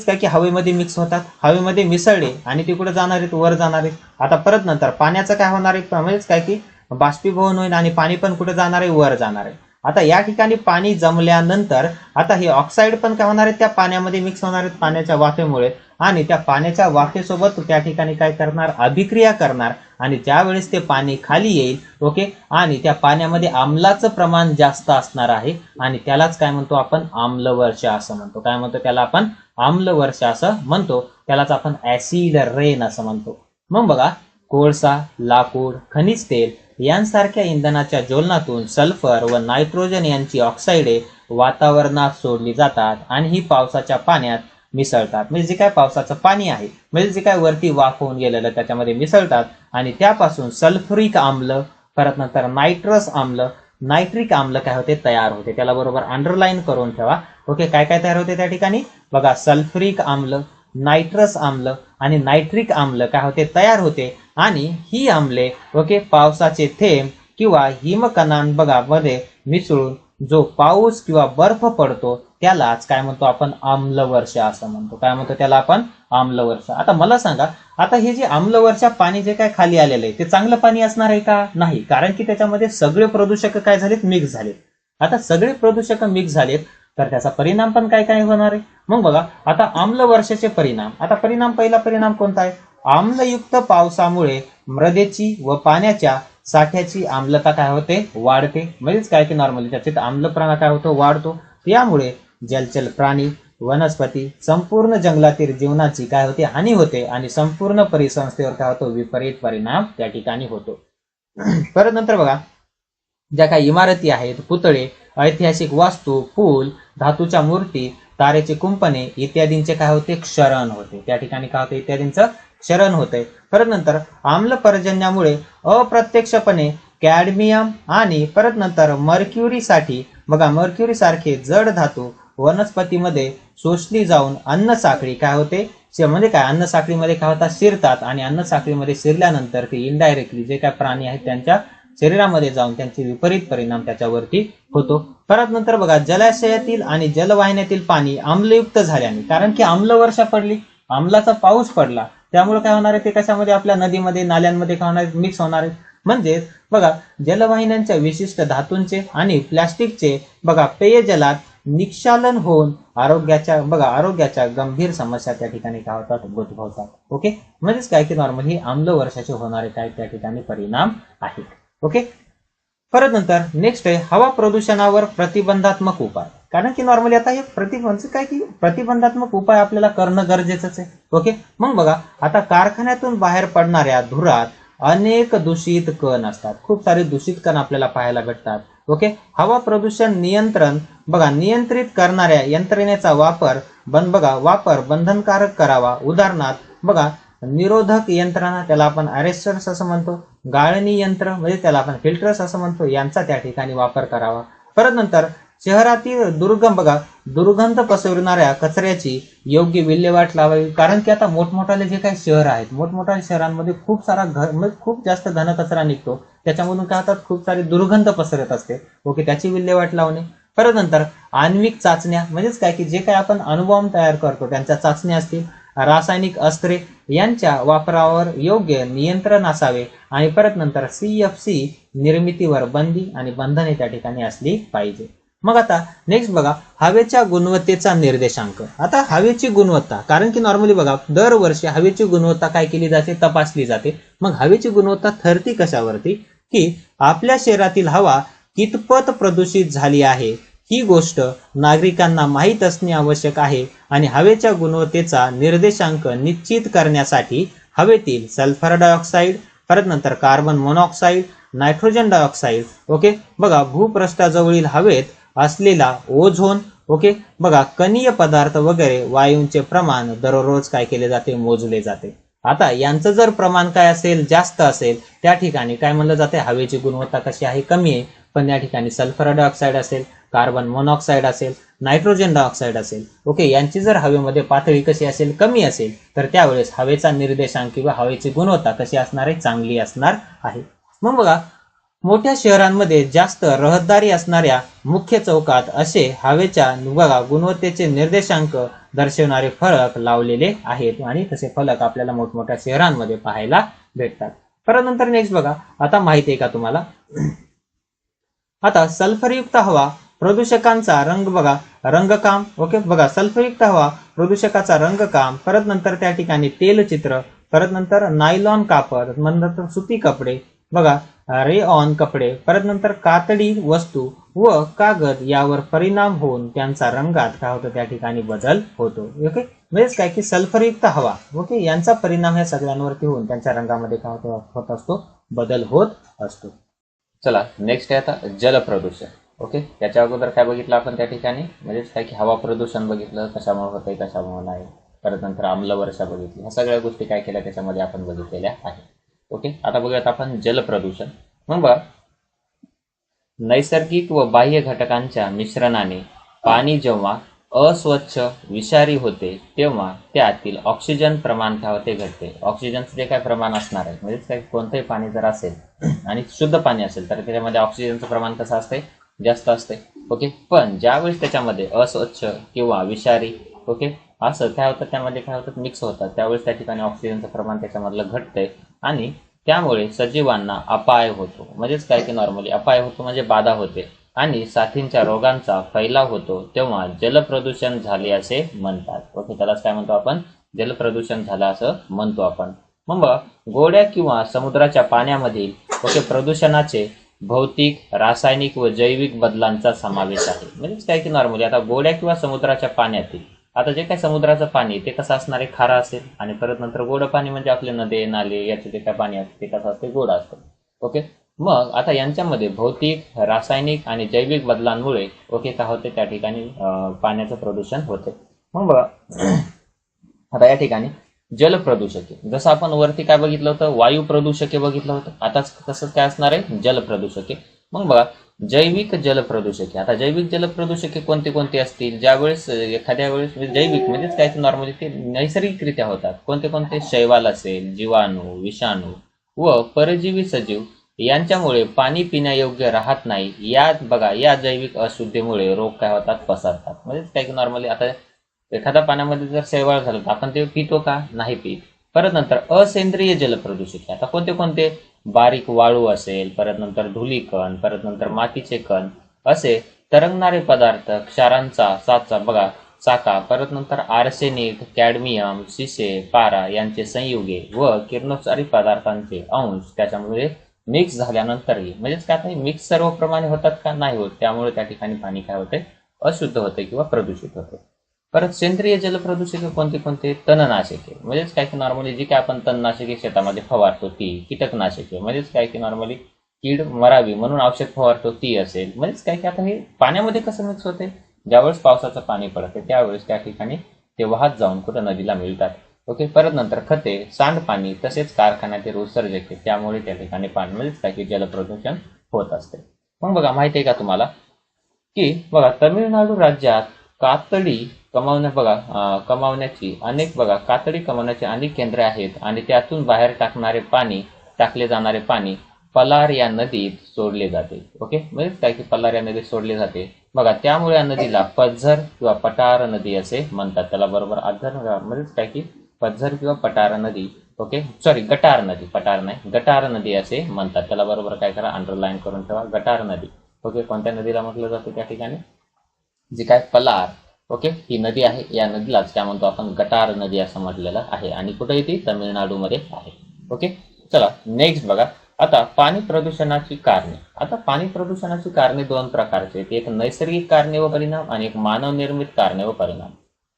काय की हवेमध्ये मिक्स होतात, हवेमध्ये मिसळले आणि तिकडे जाणार आहेत, वर जाणार आहेत. आता परत नंतर पाण्याचं काय होणार आहे म्हणजेच काय की बाष्पीभवन होईल आणि पाणी पण कुठे जाणार आहे? वर जाणार आहे. आता या ठिकाणी पाणी जमल्यानंतर आता हे ऑक्साईड पण काय होणार आहे त्या पाण्यामध्ये मिक्स होणार आहेत पाण्याच्या वाफेमुळे, आणि त्या पाण्याच्या वाफेसोबत त्या ठिकाणी काय करणार? अभिक्रिया करणार, आणि ज्यावेळेस ते पाणी खाली येईल ओके आणि त्या पाण्यामध्ये आम्लाचं प्रमाण जास्त असणार आहे आणि त्यालाच काय म्हणतो आपण? आम्लवर्षा असं म्हणतो. काय म्हणतो त्याला आपण? आम्लवर्षा असं म्हणतो. त्यालाच आपण ऍसिड रेन असं म्हणतो. मग बघा कोळसा, लाकूड, खनिज तेल यांसारख्या इंधनाच्या ज्वलनातून सल्फर व नायट्रोजन यांची ऑक्साईडे वातावरणात सोडली जातात आणि ही पावसाच्या पाण्यात मिसळतात. म्हणजे जे काय पावसाचं पाणी आहे म्हणजे जे काय वरती वाफ होऊन गेलेलं त्याच्यामध्ये मिसळतात आणि त्यापासून सल्फ्युरिक आम्ल, परत नंतर नायट्रिक आम्ल काय होते? तयार होते. त्याला बरोबर अंडरलाईन करून ठेवा. ओके, काय काय तयार होते त्या ठिकाणी बघा? सल्फ्युरिक आम्ल, नायट्रस आम्ल आणि नायट्रिक आम्ल काय होते? तयार होते. आणि ही आम्ले ओके पावसाचे थेंब किंवा हिमकणां बघा मध्ये मिसळून जो पाऊस किंवा बर्फ पडतो त्यालाच काय म्हणतो आपण? आम्लवर्षा असं म्हणतो. काय म्हणतो त्याला आपण? आम्लवर्षा. आता मला सांगा आता हे जे आम्लवर्षा पाणी जे काय खाली आलेलं आहे ते चांगलं पाणी असणार आहे का? नाही, कारण की त्याच्यामध्ये सगळे प्रदूषक काय झालेत? मिक्स झालेत. आता सगळे प्रदूषक मिक्स झालेत तर त्याचा परिणाम पण काय काय होणार आहे? मग बघा आता आम्लवर्षाचे परिणाम. आता पहिला परिणाम कोणता आहे? आम्लयुक्त पावसामुळे मृदेची व पाण्याच्या साठ्याची आम्लता काय होते? वाढते. म्हणजेच काय की नॉर्मली त्याच्यात आम्लप्रमाण काय होतो? वाढतो. यामुळे जलचर प्राणी, वनस्पती, संपूर्ण जंगलातील जीवनाची काय होते? हानी होते आणि संपूर्ण परिसंस्थेवर काय होतो? विपरीत परिणाम त्या ठिकाणी होतो. परत नंतर बघा ज्या काही इमारती आहेत, पुतळे, ऐतिहासिक वास्तू, पूल, धातूच्या मूर्ती, तारेचे कुंपणे इत्यादींचे काय होते? क्षरण होते. त्या ठिकाणी काय होते? इत्यादींचं क्षरण होते. परत नंतर आम्ल पर्जन्यामुळे अप्रत्यक्षपणे कॅडमियम आणि परत नंतर मर्क्युरी सारखे जड धातू वनस्पतीमध्ये शोषली जाऊन अन्न साखळी काय होते? म्हणजे काय अन्न साखळीमध्ये काय होतात? शिरतात आणि अन्न साखळीमध्ये शिरल्यानंतर ते इनडायरेक्टली जे काय प्राणी आहेत त्यांच्या शरीरामध्ये जाऊन त्यांचे विपरीत परिणाम त्याच्यावरती होतो. परत नंतर बघा जलाशयातील आणि जलवाहिन्यातील पाणी आम्लयुक्त झाल्याने, कारण की आम्लवर्षा पडली, आम्लाचा पाऊस पडला, त्यामुळे काय होणार आहे? ते कशामध्ये? आपल्या नदीमध्ये, नाल्यांमध्ये काय होणार? मिक्स होणार आहे. म्हणजेच बघा जलवाहिन्यांच्या विशिष्ट धातूंचे आणि प्लास्टिकचे बघा पेयजलात निक्षालन होऊन आरोग्याच्या गंभीर समस्या त्या ठिकाणी काय होतात? उद्भवतात. ओके, म्हणजेच काय की नॉर्मल ही आम्लवर्षाचे होणारे काय त्या ठिकाणी परिणाम आहेत. ओके, परत नंतर नेक्स्ट आहे हवा प्रदूषणावर प्रतिबंधात्मक उपाय. कारण की नॉर्मली आता हे प्रतिबंधात्मक उपाय आपल्याला करणं गरजेचंच आहे. ओके, मग बघा आता कारखान्यातून बाहेर पडणाऱ्या धुरात अनेक दूषित कण असतात. खूप सारे दूषित कण आपल्याला पाहायला भेटतात. ओके, हवा प्रदूषण नियंत्रित करणाऱ्या यंत्रणेचा वापर बंधनकारक करावा. उदाहरणार्थ बघा निरोधक यंत्रणा त्याला आपण अरेस्टर्स असं म्हणतो, गाळणी यंत्र म्हणजे त्याला आपण फिल्टर्स असं म्हणतो, यांचा त्या ठिकाणी वापर करावा. परत नंतर शहरातील दुर्गंध पसरविणाऱ्या कचऱ्याची योग्य विल्हेवाट लावावी, कारण की आता मोठमोठाले जे काही शहर आहेत, मोठमोठ्या शहरांमध्ये खूप सारा म्हणजे खूप जास्त घनकचरा निघतो, त्याच्यामधून काय होतात, खूप सारी दुर्गंध पसरत असते. ओके, त्याची विल्हेवाट लावणे. परत नंतर आण्विक चाचण्या, म्हणजेच काय की जे काही आपण अणुबॉम्ब तयार करतो त्यांच्या चाचण्या असतील, रासायनिक अस्त्रे यांच्या वापरावर योग्य नियंत्रण असावे, आणि परत नंतर CFC निर्मितीवर बंदी आणि बंधने त्या ठिकाणी असली पाहिजे. मग आता नेक्स्ट बघा, हवेच्या गुणवत्तेचा निर्देशांक. आता हवेची गुणवत्ता, कारण की नॉर्मली बघा दरवर्षी हवेची गुणवत्ता काय केली जाते, तपासली जाते. मग हवेची गुणवत्ता ठरती कशावरती, की आपल्या शहरातील हवा कितपत प्रदूषित झाली आहे ही गोष्ट नागरिकांना माहीत असणे आवश्यक आहे, आणि हवेच्या गुणवत्तेचा निर्देशांक निश्चित करण्यासाठी हवेतील सल्फर डायऑक्साईड, परत नंतर carbon monoxide, nitrogen dioxide, okay बघा भूपृष्ठाजवळील हवेत असलेला ओझोन, ओके बघा कणीय पदार्थ वगैरे वायूंचे प्रमाण दररोज काय केले जाते, मोजले जाते. आता यांचं जर प्रमाण काय असेल, जास्त असेल, त्या ठिकाणी काय म्हणलं जाते, हवेची गुणवत्ता कशी आहे, कमी आहे. पण या ठिकाणी सल्फर डायऑक्साईड असेल, कार्बन मोनॉक्साईड असेल, नायट्रोजन डायऑक्साईड असेल, ओके यांची जर हवेमध्ये पातळी कशी असेल, कमी असेल, तर त्यावेळेस हवेचा निर्देशांक किंवा हवेची गुणवत्ता कशी असणार आहे, चांगली असणार आहे. मग बघा मोठ्या शहरांमध्ये जास्त रहदारी असणाऱ्या मुख्य चौकात असे हवेच्या गुणवत्तेचे निर्देशांक दर्शवणारे फलक लावलेले आहेत, आणि तसे फलक आपल्याला मोठमोठ्या शहरांमध्ये पाहायला भेटतात. परत नंतर नेक्स्ट बघा, आता माहिती आहे का तुम्हाला, आता सल्फरयुक्त हवा प्रदूषकांचा रंग बघा, रंगकाम, ओके बघा सल्फरयुक्त हवा प्रदूषकाचा रंगकाम, परत नंतर त्या ठिकाणी तेलचित्र, परत नंतर नायलॉन कापड, नंतर सुती कपडे बघा, रेऑन कपडे, परत नंतर कातडी वस्तू व कागद यावर परिणाम होऊन त्यांचा रंगात काय होतं, त्या ठिकाणी बदल होतो. ओके, म्हणजेच काय की सल्फरयुक्त हवा, ओके यांचा परिणाम या सगळ्यांवरती होऊन त्यांच्या रंगामध्ये काय होत असतो, बदल होत असतो. चला नेक्स्ट आहे आता जलप्रदूषण. ओके, त्याच्या अगोदर काय बघितलं आपण त्या ठिकाणी, म्हणजेच काय की हवा प्रदूषण बघितलं, कशामुळे होतंय कशामुळे नाही, परत नंतर आम्लवर्षा बघितली, ह्या सगळ्या गोष्टी काय केल्या त्याच्यामध्ये आपण बघितलेल्या आहेत. ओके, आता बघूयात आपण जलप्रदूषण. मग बघा, नैसर्गिक व बाह्य घटकांच्या मिश्रणाने पाणी जेव्हा अस्वच्छ विषारी होते तेव्हा त्यातील ऑक्सिजन प्रमाण काय होते, घटते. ऑक्सिजनचं जे काय प्रमाण असणार आहे, म्हणजे काय कोणतंही पाणी जर असेल आणि शुद्ध पाणी असेल तर त्याच्यामध्ये ऑक्सिजनचं प्रमाण कसं असते, जास्त असते. ओके, पण ज्यावेळेस त्याच्यामध्ये अस्वच्छ किंवा विषारी, ओके असं काय होतं, त्यामध्ये काय होतं, मिक्स होतात, त्यावेळेस त्या ठिकाणी ऑक्सिजनचं प्रमाण त्याच्यामधलं घटतंय, आणि त्यामुळे सजीवांना अपाय होतो. म्हणजेच काय की नॉर्मली अपाय होतो म्हणजे बाधा होते, आणि साथींच्या रोगांचा फैलाव होतो, तेव्हा जलप्रदूषण झाले असे म्हणतात. ओके, त्यालाच काय म्हणतो आपण, जलप्रदूषण झालं असं म्हणतो आपण. मग गोड्या किंवा समुद्राच्या पाण्यामधील ओके प्रदूषणाचे भौतिक, रासायनिक व जैविक बदलांचा समावेश आहे. म्हणजेच काय की नॉर्मली आता गोड्या किंवा समुद्राच्या पाण्यातील, आता जे काय समुद्राचं पाणी ते कसं असणार आहे, खारं असेल, आणि परत नंतर गोडं पाणी म्हणजे आपले नदी नाले याचे जे काय पाणी असते ते कसं असते, गोड असतं. ओके, मग आता यांच्यामध्ये भौतिक, रासायनिक आणि जैविक बदलांमुळे ओके काय होते, त्या ठिकाणी पाण्याचं प्रदूषण होते. मग बघा आता या ठिकाणी जलप्रदूषके, जसं आपण वरती काय बघितलं होतं, वायू प्रदूषके बघितलं होतं, आता तसंच काय असणार आहे, जलप्रदूषके. मग बघा जैविक जलप्रदूषके, आता जैविक जलप्रदूषके कोणते कोणते असतील, ज्यावेळेस एखाद्या वेळेस जैविक म्हणजेच काय नॉर्मली ते नैसर्गिकरित्या होतात, कोणते कोणते, शैवाल असेल, जीवाणू, विषाणू व परजीवी सजीव यांच्यामुळे पाणी पिण्यायोग्य राहत नाही. यात बघा या जैविक अशुद्धीमुळे रोग काय होतात, पसरतात. म्हणजेच काय की नॉर्मली आता एखाद्या पाण्यामध्ये जर शैवाल झालं तर आपण ते पितो का, नाही पित. परत नंतर असेंद्रिय जलप्रदूषके, आता कोणते कोणते, बारीक वाळू असेल, परत नंतर धुलीकण, परत नंतर मातीचे कण, असे तरंगणारे पदार्थ, क्षारांचा साचा बघा चाका, परत नंतर आर्सेनिक, कॅडमियम, शिसे, पारा यांचे संयुगे व किरणोत्सारी पदार्थांचे अंश त्याच्यामुळे मिक्स झाल्यानंतरही, म्हणजेच काय आता मिक्स सर्व प्रमाणे होतात का, नाही होत, त्यामुळे त्या ठिकाणी पाणी काय होते, अशुद्ध होते किंवा प्रदूषित होते. परत सेंद्रिय जलप्रदूषके कोणते कोणते, तणनाशके, म्हणजेच काय की नॉर्मली जी काय आपण तणनाशके शेतामध्ये फवारतो ती, कीटकनाशके म्हणजेच काय की नॉर्मली कीड मरावी म्हणून औषध फवारतो ती असेल. म्हणजेच काय की आता हे पाण्यामध्ये कसं मिक्स होते, ज्यावेळेस पावसाचं पाणी पडते त्यावेळेस त्या ठिकाणी ते वाहत जाऊन कुठं नदीला मिळतात. ओके, परत नंतर खते, सांडपाणी, तसेच कारखान्यातील उत्सर्जके, त्यामुळे त्या ठिकाणी पाणी म्हणजेच काय की जलप्रदूषण होत असते. मग बघा माहिती आहे का तुम्हाला, की बघा तमिळनाडू राज्यात कातडी कमावण्याची अनेक कातडी कमावण्याची अनेक केंद्रे आहेत आणि त्यातून बाहेर टाकले जाणारे पाणी पलार या नदीत सोडले जाते. ओके, म्हणजे काय की पलार या नदीत सोडले जाते. बघा त्यामुळे या नदीला पझर किंवा पठार नदी असे म्हणतात. त्याला बरोबर म्हणजेच काय की पझर किंवा पठार नदी. ओके, सॉरी गटार नदी, पठार नाही, गटार नदी असे म्हणतात. त्याला बरोबर काय करा, अंडरलाईन करून ठेवा, गटार नदी. ओके, कोणत्या नदीला म्हटलं जातं त्या ठिकाणी, जी काय पलार, ओके, ही नदी आहे. या नदीलाच काय म्हणतो आपण, गटार नदी असं म्हटलेलं आहे. आणि कुठे येते, तामिळनाडूमध्ये आहे. ओके, चला नेक्स्ट बघा. आता पाणी प्रदूषणाची कारणे. आता पाणी प्रदूषणाची कारणे दोन प्रकारचे आहेत, एक नैसर्गिक कारणे व परिणाम आणि एक मानव निर्मित कारणे व परिणाम.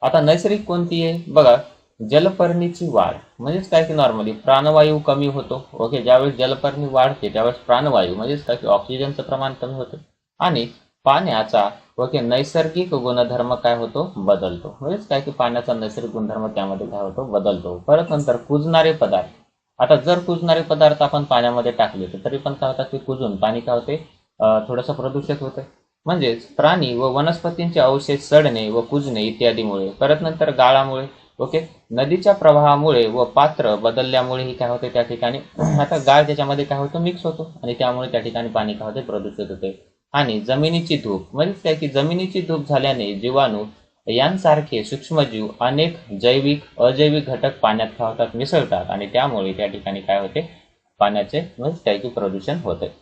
आता नैसर्गिक कोणती आहे बघा, जलपर्णीची वाढ, म्हणजेच काय की नॉर्मली प्राणवायू कमी होतो. ओके, ज्यावेळेस जलपर्णी वाढते त्यावेळेस प्राणवायू म्हणजेच काय की ऑक्सिजनचं प्रमाण कमी होते आणि पाण्याचा ओके नैसर्गिक गुणधर्म काय होतो, बदलतो. म्हणजेच काय की पाण्याचा नैसर्गिक गुणधर्म त्यामध्ये काय होतो, बदलतो. परत नंतर कुजणारे पदार्थ. आता जर कुजणारे पदार्थ आपण पाण्यामध्ये टाकले तर तरी पण काय होतात, ते कुजून पाणी काय होते, थोडंसं प्रदूषित होते. म्हणजेच प्राणी व वनस्पतींचे अवशेष सडणे व कुजणे इत्यादीमुळे. परत नंतर गाळामुळे. ओके, नदीच्या प्रवाहामुळे व पात्र बदलल्यामुळेही काय होते त्या ठिकाणी आता गाळ त्याच्यामध्ये काय होतो, मिक्स होतो आणि त्यामुळे त्या ठिकाणी पाणी काय होते, प्रदूषित होते. आणि जमिनीची धूप, म्हणजेच काय की जमिनीची धूप झाल्याने जीवाणू यांसारखे सूक्ष्मजीव अनेक जैविक अजैविक घटक पाण्यात काय होतात, मिसळतात आणि त्यामुळे त्या ठिकाणी काय होते, पाण्याचे म्हणजे काय की प्रदूषण होते.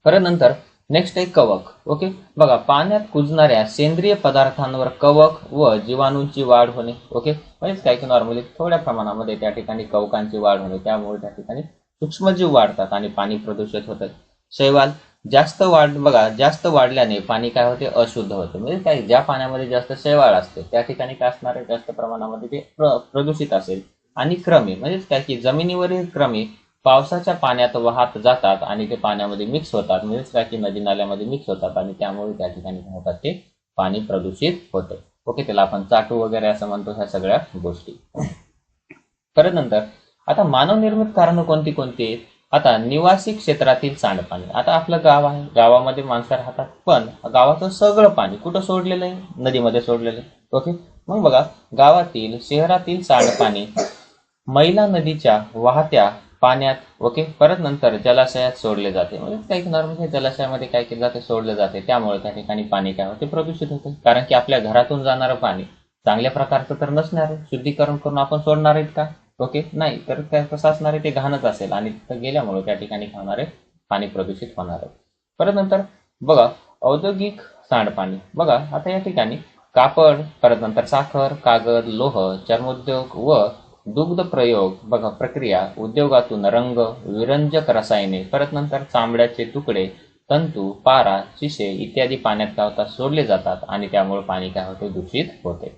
परत नंतर नेक्स्ट आहे कवक. ओके, बघा पाण्यात कुजणाऱ्या सेंद्रिय पदार्थांवर कवक व जीवाणूंची वाढ होणे. ओके, म्हणजेच काय की नॉर्मली थोड्या प्रमाणामध्ये त्या ठिकाणी कवकांची वाढ होणे, त्यामुळे त्या ठिकाणी सूक्ष्मजीव वाढतात आणि पाणी प्रदूषित होतं. शैवाल जास्त वाढल्याने पाणी काय होते, अशुद्ध होते. म्हणजे काय, ज्या पाण्यामध्ये जास्त शैवाल असते त्या ठिकाणी काय असणार आहे, जास्त प्रमाणामध्ये ते प्रदूषित असेल. आणि क्रमी, म्हणजेच काय की जमिनीवरील क्रमी पावसाच्या पाण्यात वाहत जातात आणि ते पाण्यामध्ये मिक्स होतात. म्हणजेच काय की नदी नाल्यामध्ये मिक्स होतात आणि त्यामुळे त्या ठिकाणी काय होतात, ते पाणी प्रदूषित होते. ओके, त्याला आपण चाटू वगैरे असं म्हणतो, ह्या सगळ्या गोष्टी. परत नंतर आता मानव निर्मित कारणं कोणती कोणती आहेत. आता निवासी क्षेत्रातील सांडपाणी. आता आपलं गाव आहे, गावामध्ये माणसं राहतात, पण गावाचं सगळं पाणी कुठं सोडलेलं आहे, नदीमध्ये सोडलेलं आहे. ओके, मग बघा गावातील शहरातील सांडपाणी मैला नदीच्या वाहत्या पाण्यात, ओके, परत नंतर जलाशयात सोडले जाते. म्हणजे काही नॉर्मली जलाशयामध्ये काय केलं जाते, सोडले जाते. त्यामुळे त्या ठिकाणी पाणी काय होते, प्रदूषित होते. कारण की आपल्या घरातून जाणारं पाणी चांगल्या प्रकारचं तर नसणार आहे, शुद्धीकरण करून आपण सोडणार आहेत का, ओके, नाही. तर काय कसं असणार आहे, ते घाणच असेल आणि तिथं गेल्यामुळे त्या ठिकाणी काय होणार आहे, पाणी प्रदूषित होणार आहे. परत नंतर बघा औद्योगिक सांडपाणी. बघा आता या ठिकाणी कापड, परत नंतर साखर, कागद, लोह, चर्मोद्योग व दुग्ध प्रयोग बघा प्रक्रिया उद्योगातून रंग, विरंजक रसायने, परत नंतर चामड्याचे तुकडे, तंतू, पारा, शिशे इत्यादी पाण्यात काय होतात, सोडले जातात आणि त्यामुळे पाणी काय होते, दूषित होते.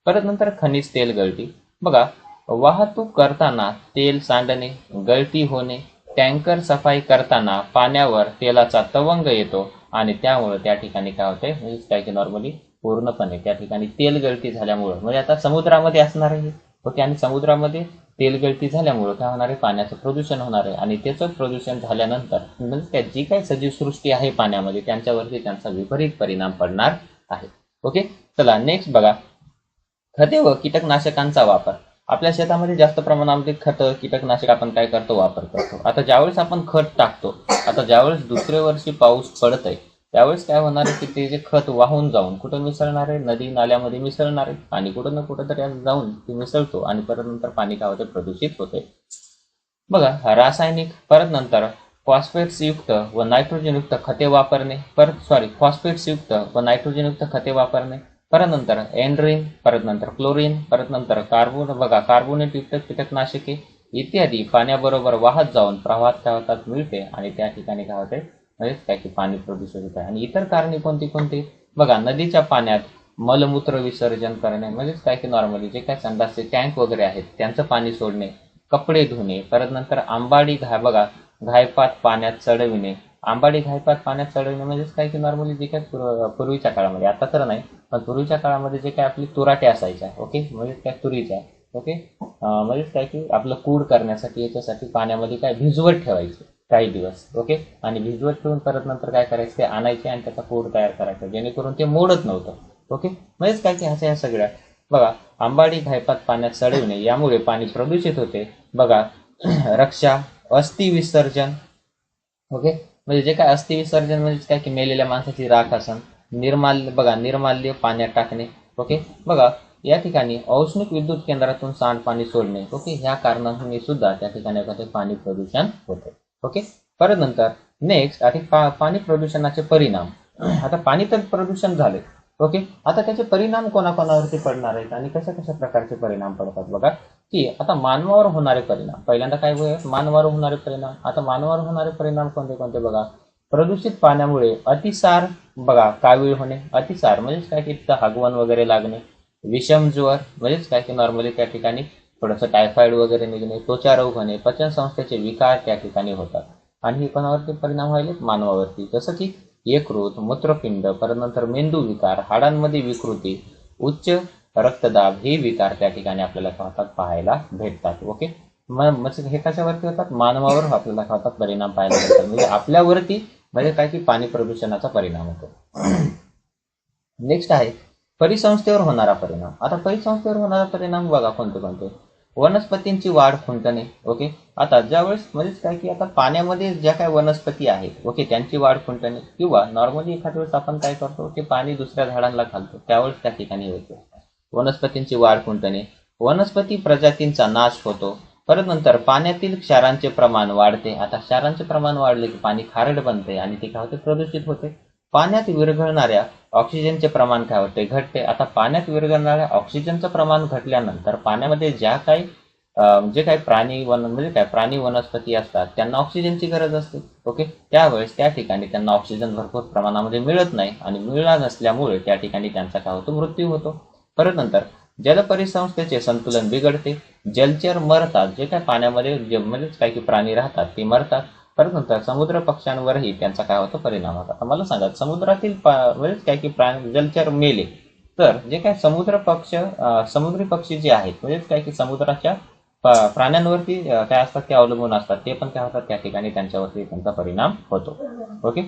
परत नंतर खनिज तेल गळती. बघा वाहतूक करताना तेल सांडणे, गळती होणे, टँकर सफाई करताना पाण्यावर तेलाचा तवंग येतो आणि त्यामुळे त्या ठिकाणी काय होते, म्हणजे काय की नॉर्मली पूर्णपणे त्या ठिकाणी तेल गळती झाल्यामुळं, म्हणजे आता समुद्रामध्ये असणार आहे. ओके, आणि समुद्रामध्ये तेलगळती झाल्यामुळे काय होणार आहे, पाण्याचं प्रदूषण होणार आहे आणि त्याचं प्रदूषण झाल्यानंतर म्हणजे जी काही सजीव सृष्टी आहे पाण्यामध्ये त्यांच्यावरती त्यांचा विपरीत परिणाम पडणार आहे. ओके, चला नेक्स्ट बघा खते व कीटकनाशकांचा वापर. आपल्या शेतामध्ये जास्त प्रमाणामध्ये खतं कीटकनाशक आपण काय करतो, वापर करतो. आता ज्यावेळेस आपण खत टाकतो, आता ज्यावेळेस दुसऱ्या वर्षी पाऊस पडत आहे त्यावेळेस काय होणार आहे, की ते जे खत वाहून जाऊन कुठं मिसळणार आहे, नदी नाल्यामध्ये मिसळणार आहे आणि कुठं ना कुठं तरी जाऊन ते मिसळतो आणि परत नंतर पाणी काय होते, प्रदूषित होते. बघा रासायनिक, परत नंतर फॉस्फेट्सयुक्त व नायट्रोजनयुक्त खते वापरणे, फॉस्फेट्सयुक्त व नायट्रोजनयुक्त खते वापरणे, परत नंतर एनड्रीन, परत नंतर क्लोरीन, परत नंतर कार्बोनेटयुक्त कीटकनाशके इत्यादी पाण्याबरोबर वाहत जाऊन प्रवाहात काय होतात, मिळते आणि त्या ठिकाणी काय होते, म्हणजे काय की पाणी प्रदूषित होत आहे. आणि इतर कारणे कोणती कोणती बघा, नदीच्या पाण्यात मलमूत्र विसर्जन करणे, म्हणजेच काय की नॉर्मली जे काय संडासचे टँक वगैरे आहेत त्यांचं पाणी सोडणे, कपडे धुणे, परत नंतर घायपात पाण्यात चढविणे. घायपात पाण्यात चढविणे म्हणजेच काय की नॉर्मली जे काय पूर्वीच्या काळामध्ये, आता तर नाही पण पूर्वीच्या काळामध्ये जे काय आपली तुराटे असायच्या, ओके, म्हणजे काय तुरीच्या, ओके, म्हणजेच काय की आपलं कूड करण्यासाठी याच्यासाठी पाण्यामध्ये काय भिजवत ठेवायचे. काही दिवस. ओके. आणि भिजवत ठेवून परत नंतर काय करायचं, ते आणायचे आणि त्याचा पूड तयार करायचा, जेणेकरून ते मोडत नव्हतं. ओके. म्हणजेच काय की ह्या सगळ्या बघा, आंबाडी घायपात पाण्यात सडविणे यामुळे पाणी प्रदूषित होते. बघा रक्षा, अस्थि विसर्जन. ओके. म्हणजे जे काय अस्थि विसर्जन म्हणजे काय की मेलेल्या माणसाची राख असन. निर्माल्य बघा, निर्माल्य पाण्यात टाकणे. ओके. बघा या ठिकाणी औष्णिक विद्युत केंद्रातून सांडपाणी सोडणे. ओके. ह्या कारणाने सुद्धा त्या ठिकाणी पाणी प्रदूषण होते. ओके. परत नंतर नेक्स्ट आता पाणी प्रदूषणाचे परिणाम. आता पाणी तर प्रदूषण झाले. ओके. आता त्याचे परिणाम कोणाकोणावरती पडणार आहेत आणि कशा कशा प्रकारचे परिणाम पडतात बघा, की आता मानवावर होणारे परिणाम. पहिल्यांदा काय होईल, मानवावर होणारे परिणाम. आता मानवावर होणारे परिणाम कोणते कोणते बघा, प्रदूषित पाण्यामुळे अतिसार, बघा कावीळ होणे. अतिसार म्हणजेच काय की हागवण वगैरे लागणे. विषम ज्वर म्हणजेच काय की नॉर्मली त्या ठिकाणी थोडंसं टायफॉइड वगैरे निघणे. त्वचा रोग होणे, पचन संस्थेचे विकार त्या ठिकाणी होतात. आणि हे कोणावरती परिणाम व्हायले, मानवावरती. जसं की यकृत, मूत्रपिंड, परत नंतर मेंदू विकार, हाडांमध्ये विकृती, उच्च रक्तदाब, हे विकार त्या ठिकाणी आपल्याला पाहायला भेटतात. ओके. मग हे कशावरती होतात, मानवावर आपल्याला परिणाम पाहायला भेटतात. म्हणजे आपल्यावरती म्हणजे काय की पाणी प्रदूषणाचा परिणाम होतो. नेक्स्ट आहे परिसंस्थेवर होणारा परिणाम. आता परिसंस्थेवर होणारा परिणाम बघा कोणते कोणते, वनस्पतींची वाढ खुंटणे. ओके. आता ज्यावेळेस म्हणजेच काय की आता पाण्यामध्ये ज्या काही वनस्पती आहेत, ओके, त्यांची वाढ खुंटणे, किंवा नॉर्मली एखाद्या वेळेस आपण काय करतो, ते पाणी दुसऱ्या झाडांना घालतो, त्यावेळेस त्या ठिकाणी होते वनस्पतींची वाढ खुंटणे. वनस्पती प्रजातींचा नाश होतो. परत नंतर पाण्यातील क्षारांचे प्रमाण वाढते. आता क्षारांचे प्रमाण वाढले की पाणी खारट बनते आणि ते काय होते, प्रदूषित होते. पाण्यात विरघळणाऱ्या ऑक्सिजनचे प्रमाण काय होते, घटते. आता पाण्यात विरघळणाऱ्या ऑक्सिजनचं प्रमाण घटल्यानंतर पाण्यामध्ये ज्या काही जे काही प्राणी वनस्पती असतात त्यांना ऑक्सिजनची गरज असते. ओके. त्यावेळेस त्या ठिकाणी त्यांना ऑक्सिजन भरपूर प्रमाणामध्ये मिळत नाही आणि मिळणार नसल्यामुळे त्या ठिकाणी त्यांचा काय होतो, मृत्यू होतो. परत नंतर जलपरिसंस्थेचे संतुलन बिघडते. जलचर मरतात. जे काय पाण्यामध्ये म्हणजेच काही प्राणी राहतात ते मरतात. परत नंतर समुद्र पक्ष्यांवरही त्यांचा काय होतो, परिणाम होता. आता मला सांगा, समुद्रातील म्हणजेच काय की प्राणी जलचर मेले तर जे काय समुद्री पक्षी जे आहेत, म्हणजेच काय की समुद्राच्या प्राण्यांवरती काय असतात ते अवलंबून असतात, ते पण काय होतात त्या ठिकाणी त्यांच्यावरती त्यांचा परिणाम होतो. ओके.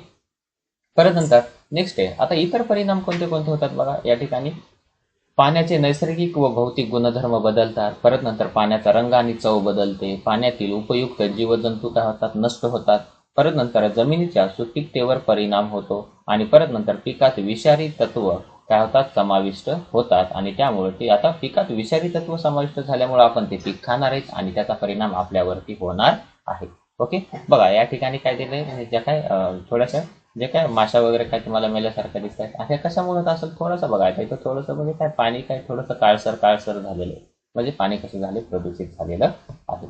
परत नंतर नेक्स्ट आहे आता इतर परिणाम कोणते कोणते होतात बघा. या ठिकाणी पाण्याचे नैसर्गिक व भौतिक गुणधर्म बदलतात. परत नंतर पाण्याचा रंग आणि चव बदलते. पाण्यातील उपयुक्त जीवजंतू काय होतात, नष्ट होतात. परत नंतर जमिनीच्या सुपीकतेवर परिणाम होतो. आणि परत नंतर पिकात विषारी तत्व काय होतात, समाविष्ट होतात. आणि त्यामुळे ते आता पिकात विषारी तत्व समाविष्ट झाल्यामुळे आपण ते पीक खाणार आहेत आणि त्याचा परिणाम आपल्यावरती होणार आहे. ओके. बघा या ठिकाणी काय दिलंय, म्हणजे ज्या काय थोड्याशा जे काय माशा वगैरे काय तुम्हाला मेल्यासारखं दिसत आहे, आता कशामुळे होत असेल थोडंसं बघायचं. इथं थोडंसं म्हणजे काय पाणी काय थोडंसं काळसर झालेलं आहे, म्हणजे पाणी कसं झाले, प्रदूषित झालेलं आहे.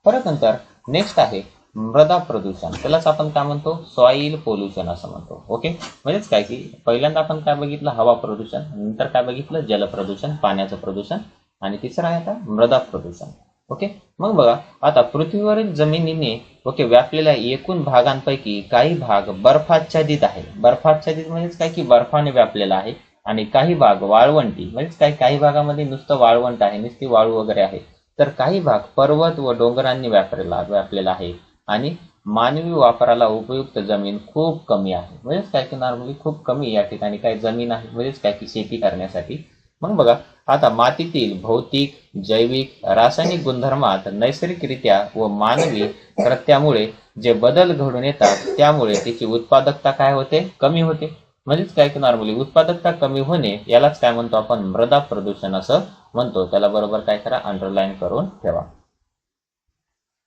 परत नंतर नेक्स्ट आहे मृदा प्रदूषण. त्यालाच आपण काय म्हणतो, सॉइल पोल्युशन असं म्हणतो. ओके. म्हणजेच काय की पहिल्यांदा आपण काय बघितलं, हवा प्रदूषण, नंतर काय बघितलं, जल प्रदूषण, पाण्याचं प्रदूषण, आणि तिसरं आहे आता मृदा प्रदूषण. ओके. मग बघा आता पृथ्वीवरील जमिनीने ओके व्यापलेल्या एकूण भागांपैकी काही भाग बर्फाच्छादित आहे. बर्फाच्छादित म्हणजेच काय की बर्फाने व्यापलेला आहे. आणि काही भाग वाळवंटी, म्हणजेच काही भागामध्ये नुसतं वाळवंट आहे, नुसती वाळू वगैरे आहे. तर काही भाग पर्वत व डोंगरांनी व्यापलेला आहे. आणि मानवी वापराला उपयुक्त जमीन खूप कमी आहे. म्हणजेच काय की नॉर्मली खूप कमी या ठिकाणी काय जमीन आहे, म्हणजेच काय की शेती करण्यासाठी. मग बघा आता मातीतील भौतिक, जैविक, रासायनिक गुणधर्मात नैसर्गिकरित्या व मानवी कृत्यामुळे जे बदल घडून येतात त्यामुळे त्याची उत्पादकता काय होते, कमी होते. म्हणजेच काय की नॉर्मली उत्पादकता कमी होणे यालाच काय म्हणतो आपण, मृदा प्रदूषण असं म्हणतो. त्याला बरोबर काय करा, अंडरलाईन करून ठेवा.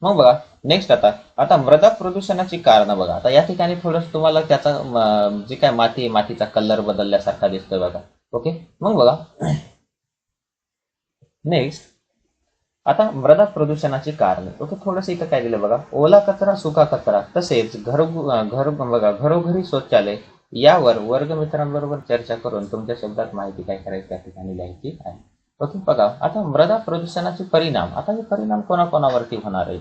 मग बघा नेक्स्ट आता मृदा प्रदूषणाची कारण बघा. आता या ठिकाणी थोडंसं तुम्हाला त्याचा जे काय मातीचा कलर बदलल्यासारखा दिसतोय बघा. ओके. मग बघा नेक्स्ट आता मृदा प्रदूषणाची कारणे. ओके. थोडंसं इथं काय दिलं बघा, ओला कचरा, सुका कचरा, तसेच घरोघरी शौचालय यावर वर्गमित्रांबरोबर चर्चा करून तुमच्या शब्दात माहिती काय करायची त्या ठिकाणी लिहायची आहे. ओके. बघा आता मृदा प्रदूषणाचे परिणाम. आता हे परिणाम कोणाकोणावरती होणार आहे.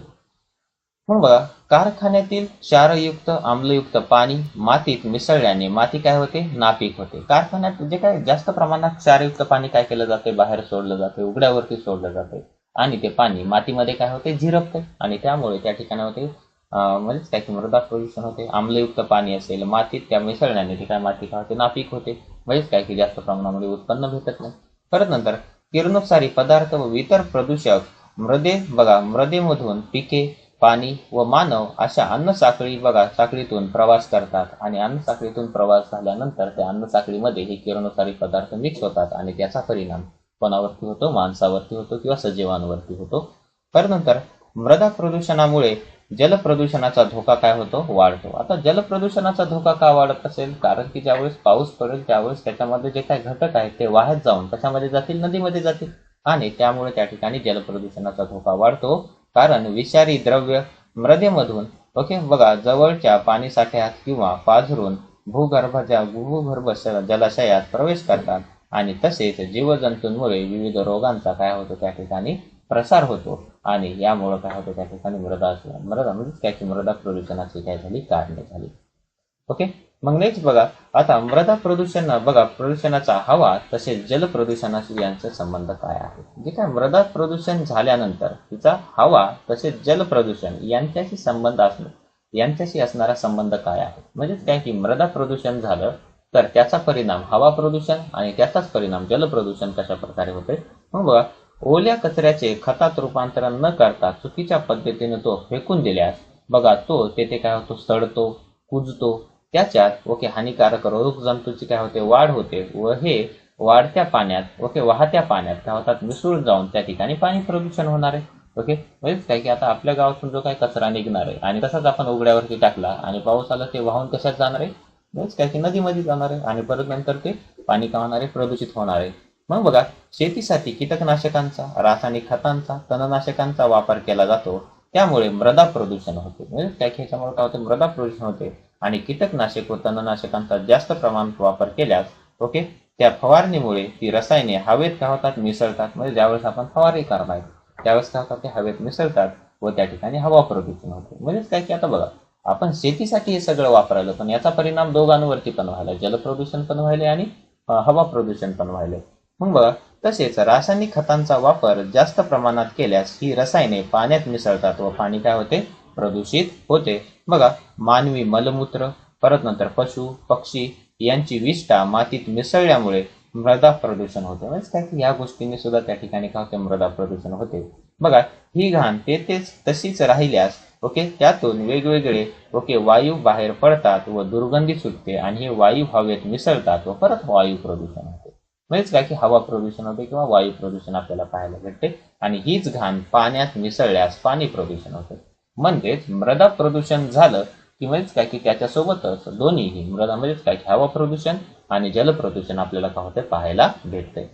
मग बघा कारखान्यातील क्षारयुक्त आम्लयुक्त पाणी मातीत मिसळल्याने माती काय होते, नापीक होते. कारखान्यात जे काय जास्त प्रमाणात क्षारयुक्त पाणी काय केलं जाते, बाहेर सोडलं जाते, उघड्यावरती सोडलं जाते. आणि ते पाणी मातीमध्ये काय होते, झिरपते. आणि त्यामुळे त्या ठिकाणी होते म्हणजेच काय की मृदा प्रदूषण होते. आम्लयुक्त पाणी असेल मातीत त्या मिसळण्याने ती काय माती काय होते नापीक होते, म्हणजेच काय की जास्त प्रमाणामध्ये उत्पन्न भेटत नाही. परत नंतर किरणोत्सारी पदार्थ व इतर प्रदूषक मृदेमधून पिके, पाणी व मानव अशा अन्न साखळी साखळीतून प्रवास करतात आणि अन्न साखळीतून प्रवास झाल्यानंतर त्या अन्न साखळीमध्ये हे किरणोत्सारी पदार्थ मिक्स होतात आणि त्याचा परिणाम कोणावरती होतो, माणसावरती होतो किंवा सजीवांवरती होतो. त्यानंतर मृदा प्रदूषणामुळे जलप्रदूषणाचा धोका काय होतो, वाढतो. आता जलप्रदूषणाचा धोका का वाढत असेल, कारण की ज्यावेळेस पाऊस पडेल त्यावेळेस त्याच्यामध्ये जे काही घटक आहेत ते वाहत जाऊन कशामध्ये जातील, नदीमध्ये जातील आणि त्यामुळे त्या ठिकाणी जलप्रदूषणाचा धोका वाढतो. कारण विषारी द्रव्य मृदेमधून जवळच्या पाणीसाठ्यात किंवा पाझरून भूगर्भ जलाशयात प्रवेश करतात आणि तसेच जीवजंतूंमुळे विविध रोगांचा काय होतो त्या ठिकाणी प्रसार होतो आणि यामुळे काय होतं त्या ठिकाणी म्हणजेच काय की मृदा प्रदूषणाची काय झाली कारणे झाली. ओके, मग नेक्स्ट आता मृदा प्रदूषण प्रदूषणाचा हवा तसेच जल प्रदूषणाशी यांचा संबंध काय आहे. जे काय मृदा प्रदूषण झाल्यानंतर तिचा हवा तसेच जल प्रदूषण यांच्याशी असणारा संबंध काय आहे. म्हणजेच काय की मृदा प्रदूषण झालं तर त्याचा परिणाम हवा प्रदूषण आणि त्याचाच परिणाम जल प्रदूषण कशा प्रकारे होते. मग ओल्या कचऱ्याचे खतात रूपांतरण न करता चुकीच्या पद्धतीने तो फेकून दिल्यास तो तेथे काय होतो, सडतो, कुजतो. त्याच्यात हानिकारक रोगजंतूची काय होते, वाढ होते व हे वाढत्या पाण्यात वाहत्या पाण्यात काय होतात, मिसळून जाऊन त्या ठिकाणी पाणी प्रदूषण होणार आहे. म्हणजेच काय की आता आपल्या गावातून जो काही कचरा निघणार आहे आणि तसाच आपण उघड्यावरती टाकला आणि पाऊस आला ते वाहून कशात जाणार आहे, म्हणजेच काय की नदीमध्ये जाणार आहे आणि परत नंतर ते पाणी काय होणार आहे, प्रदूषित होणार आहे. मग शेतीसाठी कीटकनाशकांचा, रासायनिक खतांचा, तणनाशकांचा वापर केला जातो, त्यामुळे मृदा प्रदूषण होते. म्हणजे ह्याच्यामुळे काय होते, मृदा प्रदूषण होते आणि कीटकनाशक व तणनाशकांचा जास्त प्रमाणात वापर केल्यास त्या फवारणीमुळे ती रसायने हवेत काय होतात, मिसळतात. म्हणजे ज्यावेळेस आपण फवारणी करणार त्यावेळेस काय होतात, ते हवेत मिसळतात व त्या ठिकाणी हवा प्रदूषण होते. म्हणजेच काय की आता आपण शेतीसाठी हे सगळं वापरायला पण याचा परिणाम दोघांवरती पण व्हायला, जलप्रदूषण पण व्हायले आणि हवा प्रदूषण पण व्हायले. मग तसेच रासायनिक खतांचा वापर जास्त प्रमाणात केल्यास ही रसायने पाण्यात मिसळतात व पाणी काय होते, प्रदूषित होते. मानवी मलमूत्र, परत नंतर पशु पक्षी यांची विष्ठा मातीत मिसळल्यामुळे मृदा प्रदूषण होते. म्हणजे काय की या गोष्टींनी सुद्धा त्या ठिकाणी काय होते, मृदा प्रदूषण होते. ही घाण तेथेच तशीच राहिल्यास त्यातून वेगवेगळे वायू बाहेर पडतात व दुर्गंधी सुटते आणि हे वायू हवेत मिसळतात व परत वायू प्रदूषण होते. म्हणजेच काय की हवा प्रदूषण होते किंवा वायू प्रदूषण आपल्याला पाहायला भेटते आणि हीच घाण पाण्यात मिसळल्यास पाणी प्रदूषण होते. म्हणजेच मृदा प्रदूषण झालं की म्हणजेच काय की त्याच्यासोबतच दोन्हीही मृदा म्हणजेच काय की हवा प्रदूषण आणि जल प्रदूषण आपल्याला काय होते, पाहायला भेटते.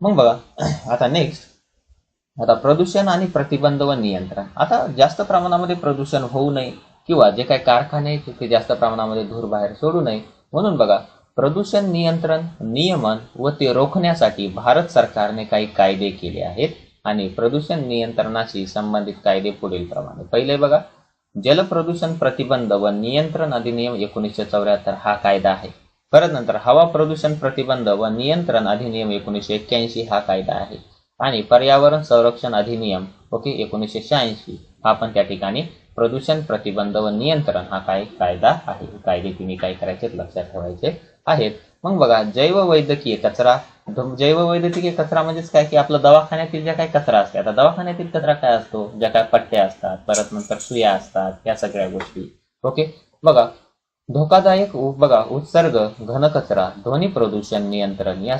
मग आता नेक्स्ट प्रदूषण आणि प्रतिबंध व नियंत्रण. आता जास्त प्रमाणामध्ये प्रदूषण होऊ नये किंवा जे काही कारखाने ते जास्त प्रमाणामध्ये धूर बाहेर सोडू नये म्हणून प्रदूषण नियंत्रण, नियमन व ते रोखण्यासाठी भारत सरकारने काही कायदे केले आहेत आणि प्रदूषण नियंत्रणाशी संबंधित कायदे पुढील प्रमाणे. पहिले जलप्रदूषण प्रतिबंध व नियंत्रण अधिनियम 1974 हा कायदा आहे. परत नंतर हवा प्रदूषण प्रतिबंध व नियंत्रण अधिनियम 1981 हा कायदा आहे आणि पर्यावरण संरक्षण अधिनियम 1986 हा पण त्या ठिकाणी प्रदूषण प्रतिबंध व नियंत्रण हा काय कायदा आहे. कायदे तुम्ही काय करायचे, लक्षात ठेवायचे आहेत. मग जैववैद्यकीय कचरा म्हणजेच काय की आपलं दवाखान्यातील ज्या काही कचरा असते. आता दवाखान्यातील कचरा काय असतो, ज्या काय पट्ट्या असतात, परत नंतर सुया असतात, या सगळ्या गोष्टी. धोकादायक उत्सर्ग, घनकचरा, ध्वनी प्रदूषण नियंत्रण या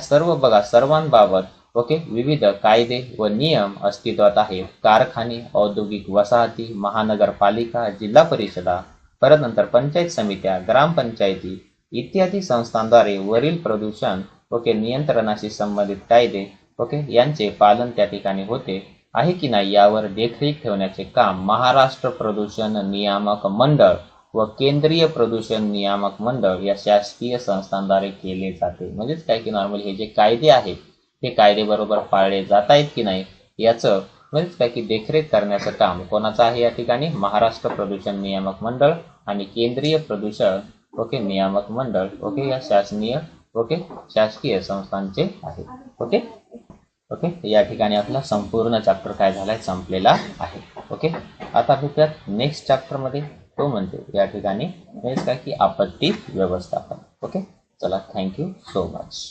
सर्वांबाबत विविध कायदे व नियम अस्तित्वात आहेत. कारखाने, औद्योगिक वसाहती, महानगरपालिका, जिल्हा परिषदा, परत नंतर पंचायत समित्या, ग्रामपंचायती इत्यादी संस्थांद्वारे वरील प्रदूषण नियंत्रणाशी संबंधित कायदे यांचे पालन त्या ठिकाणी होते आहे की नाही यावर देखरेख ठेवण्याचे काम महाराष्ट्र प्रदूषण नियामक मंडळ व केंद्रीय प्रदूषण नियामक मंडळ या शासकीय संस्थांद्वारे केले जाते. म्हणजेच काय की नॉर्मली हे जे कायदे आहेत हे कायदे बरोबर पाळले जात आहेत की नाही याचं म्हणजेच काय की देखरेख करण्याचं काम कोणाचं आहे या ठिकाणी, महाराष्ट्र प्रदूषण नियामक मंडळ आणि केंद्रीय प्रदूषण नियामक मंडळ या शासकीय संस्थांचे आहे. या ठिकाणी आपला संपूर्ण चॅप्टर काय झालाय, संपलेला आहे. आता भेटूयात नेक्स्ट चॅप्टरमध्ये, तो म्हणजे या ठिकाणी हेच काय की आपत्ती व्यवस्थापन. ओके, चला, थँक्यू सो मच.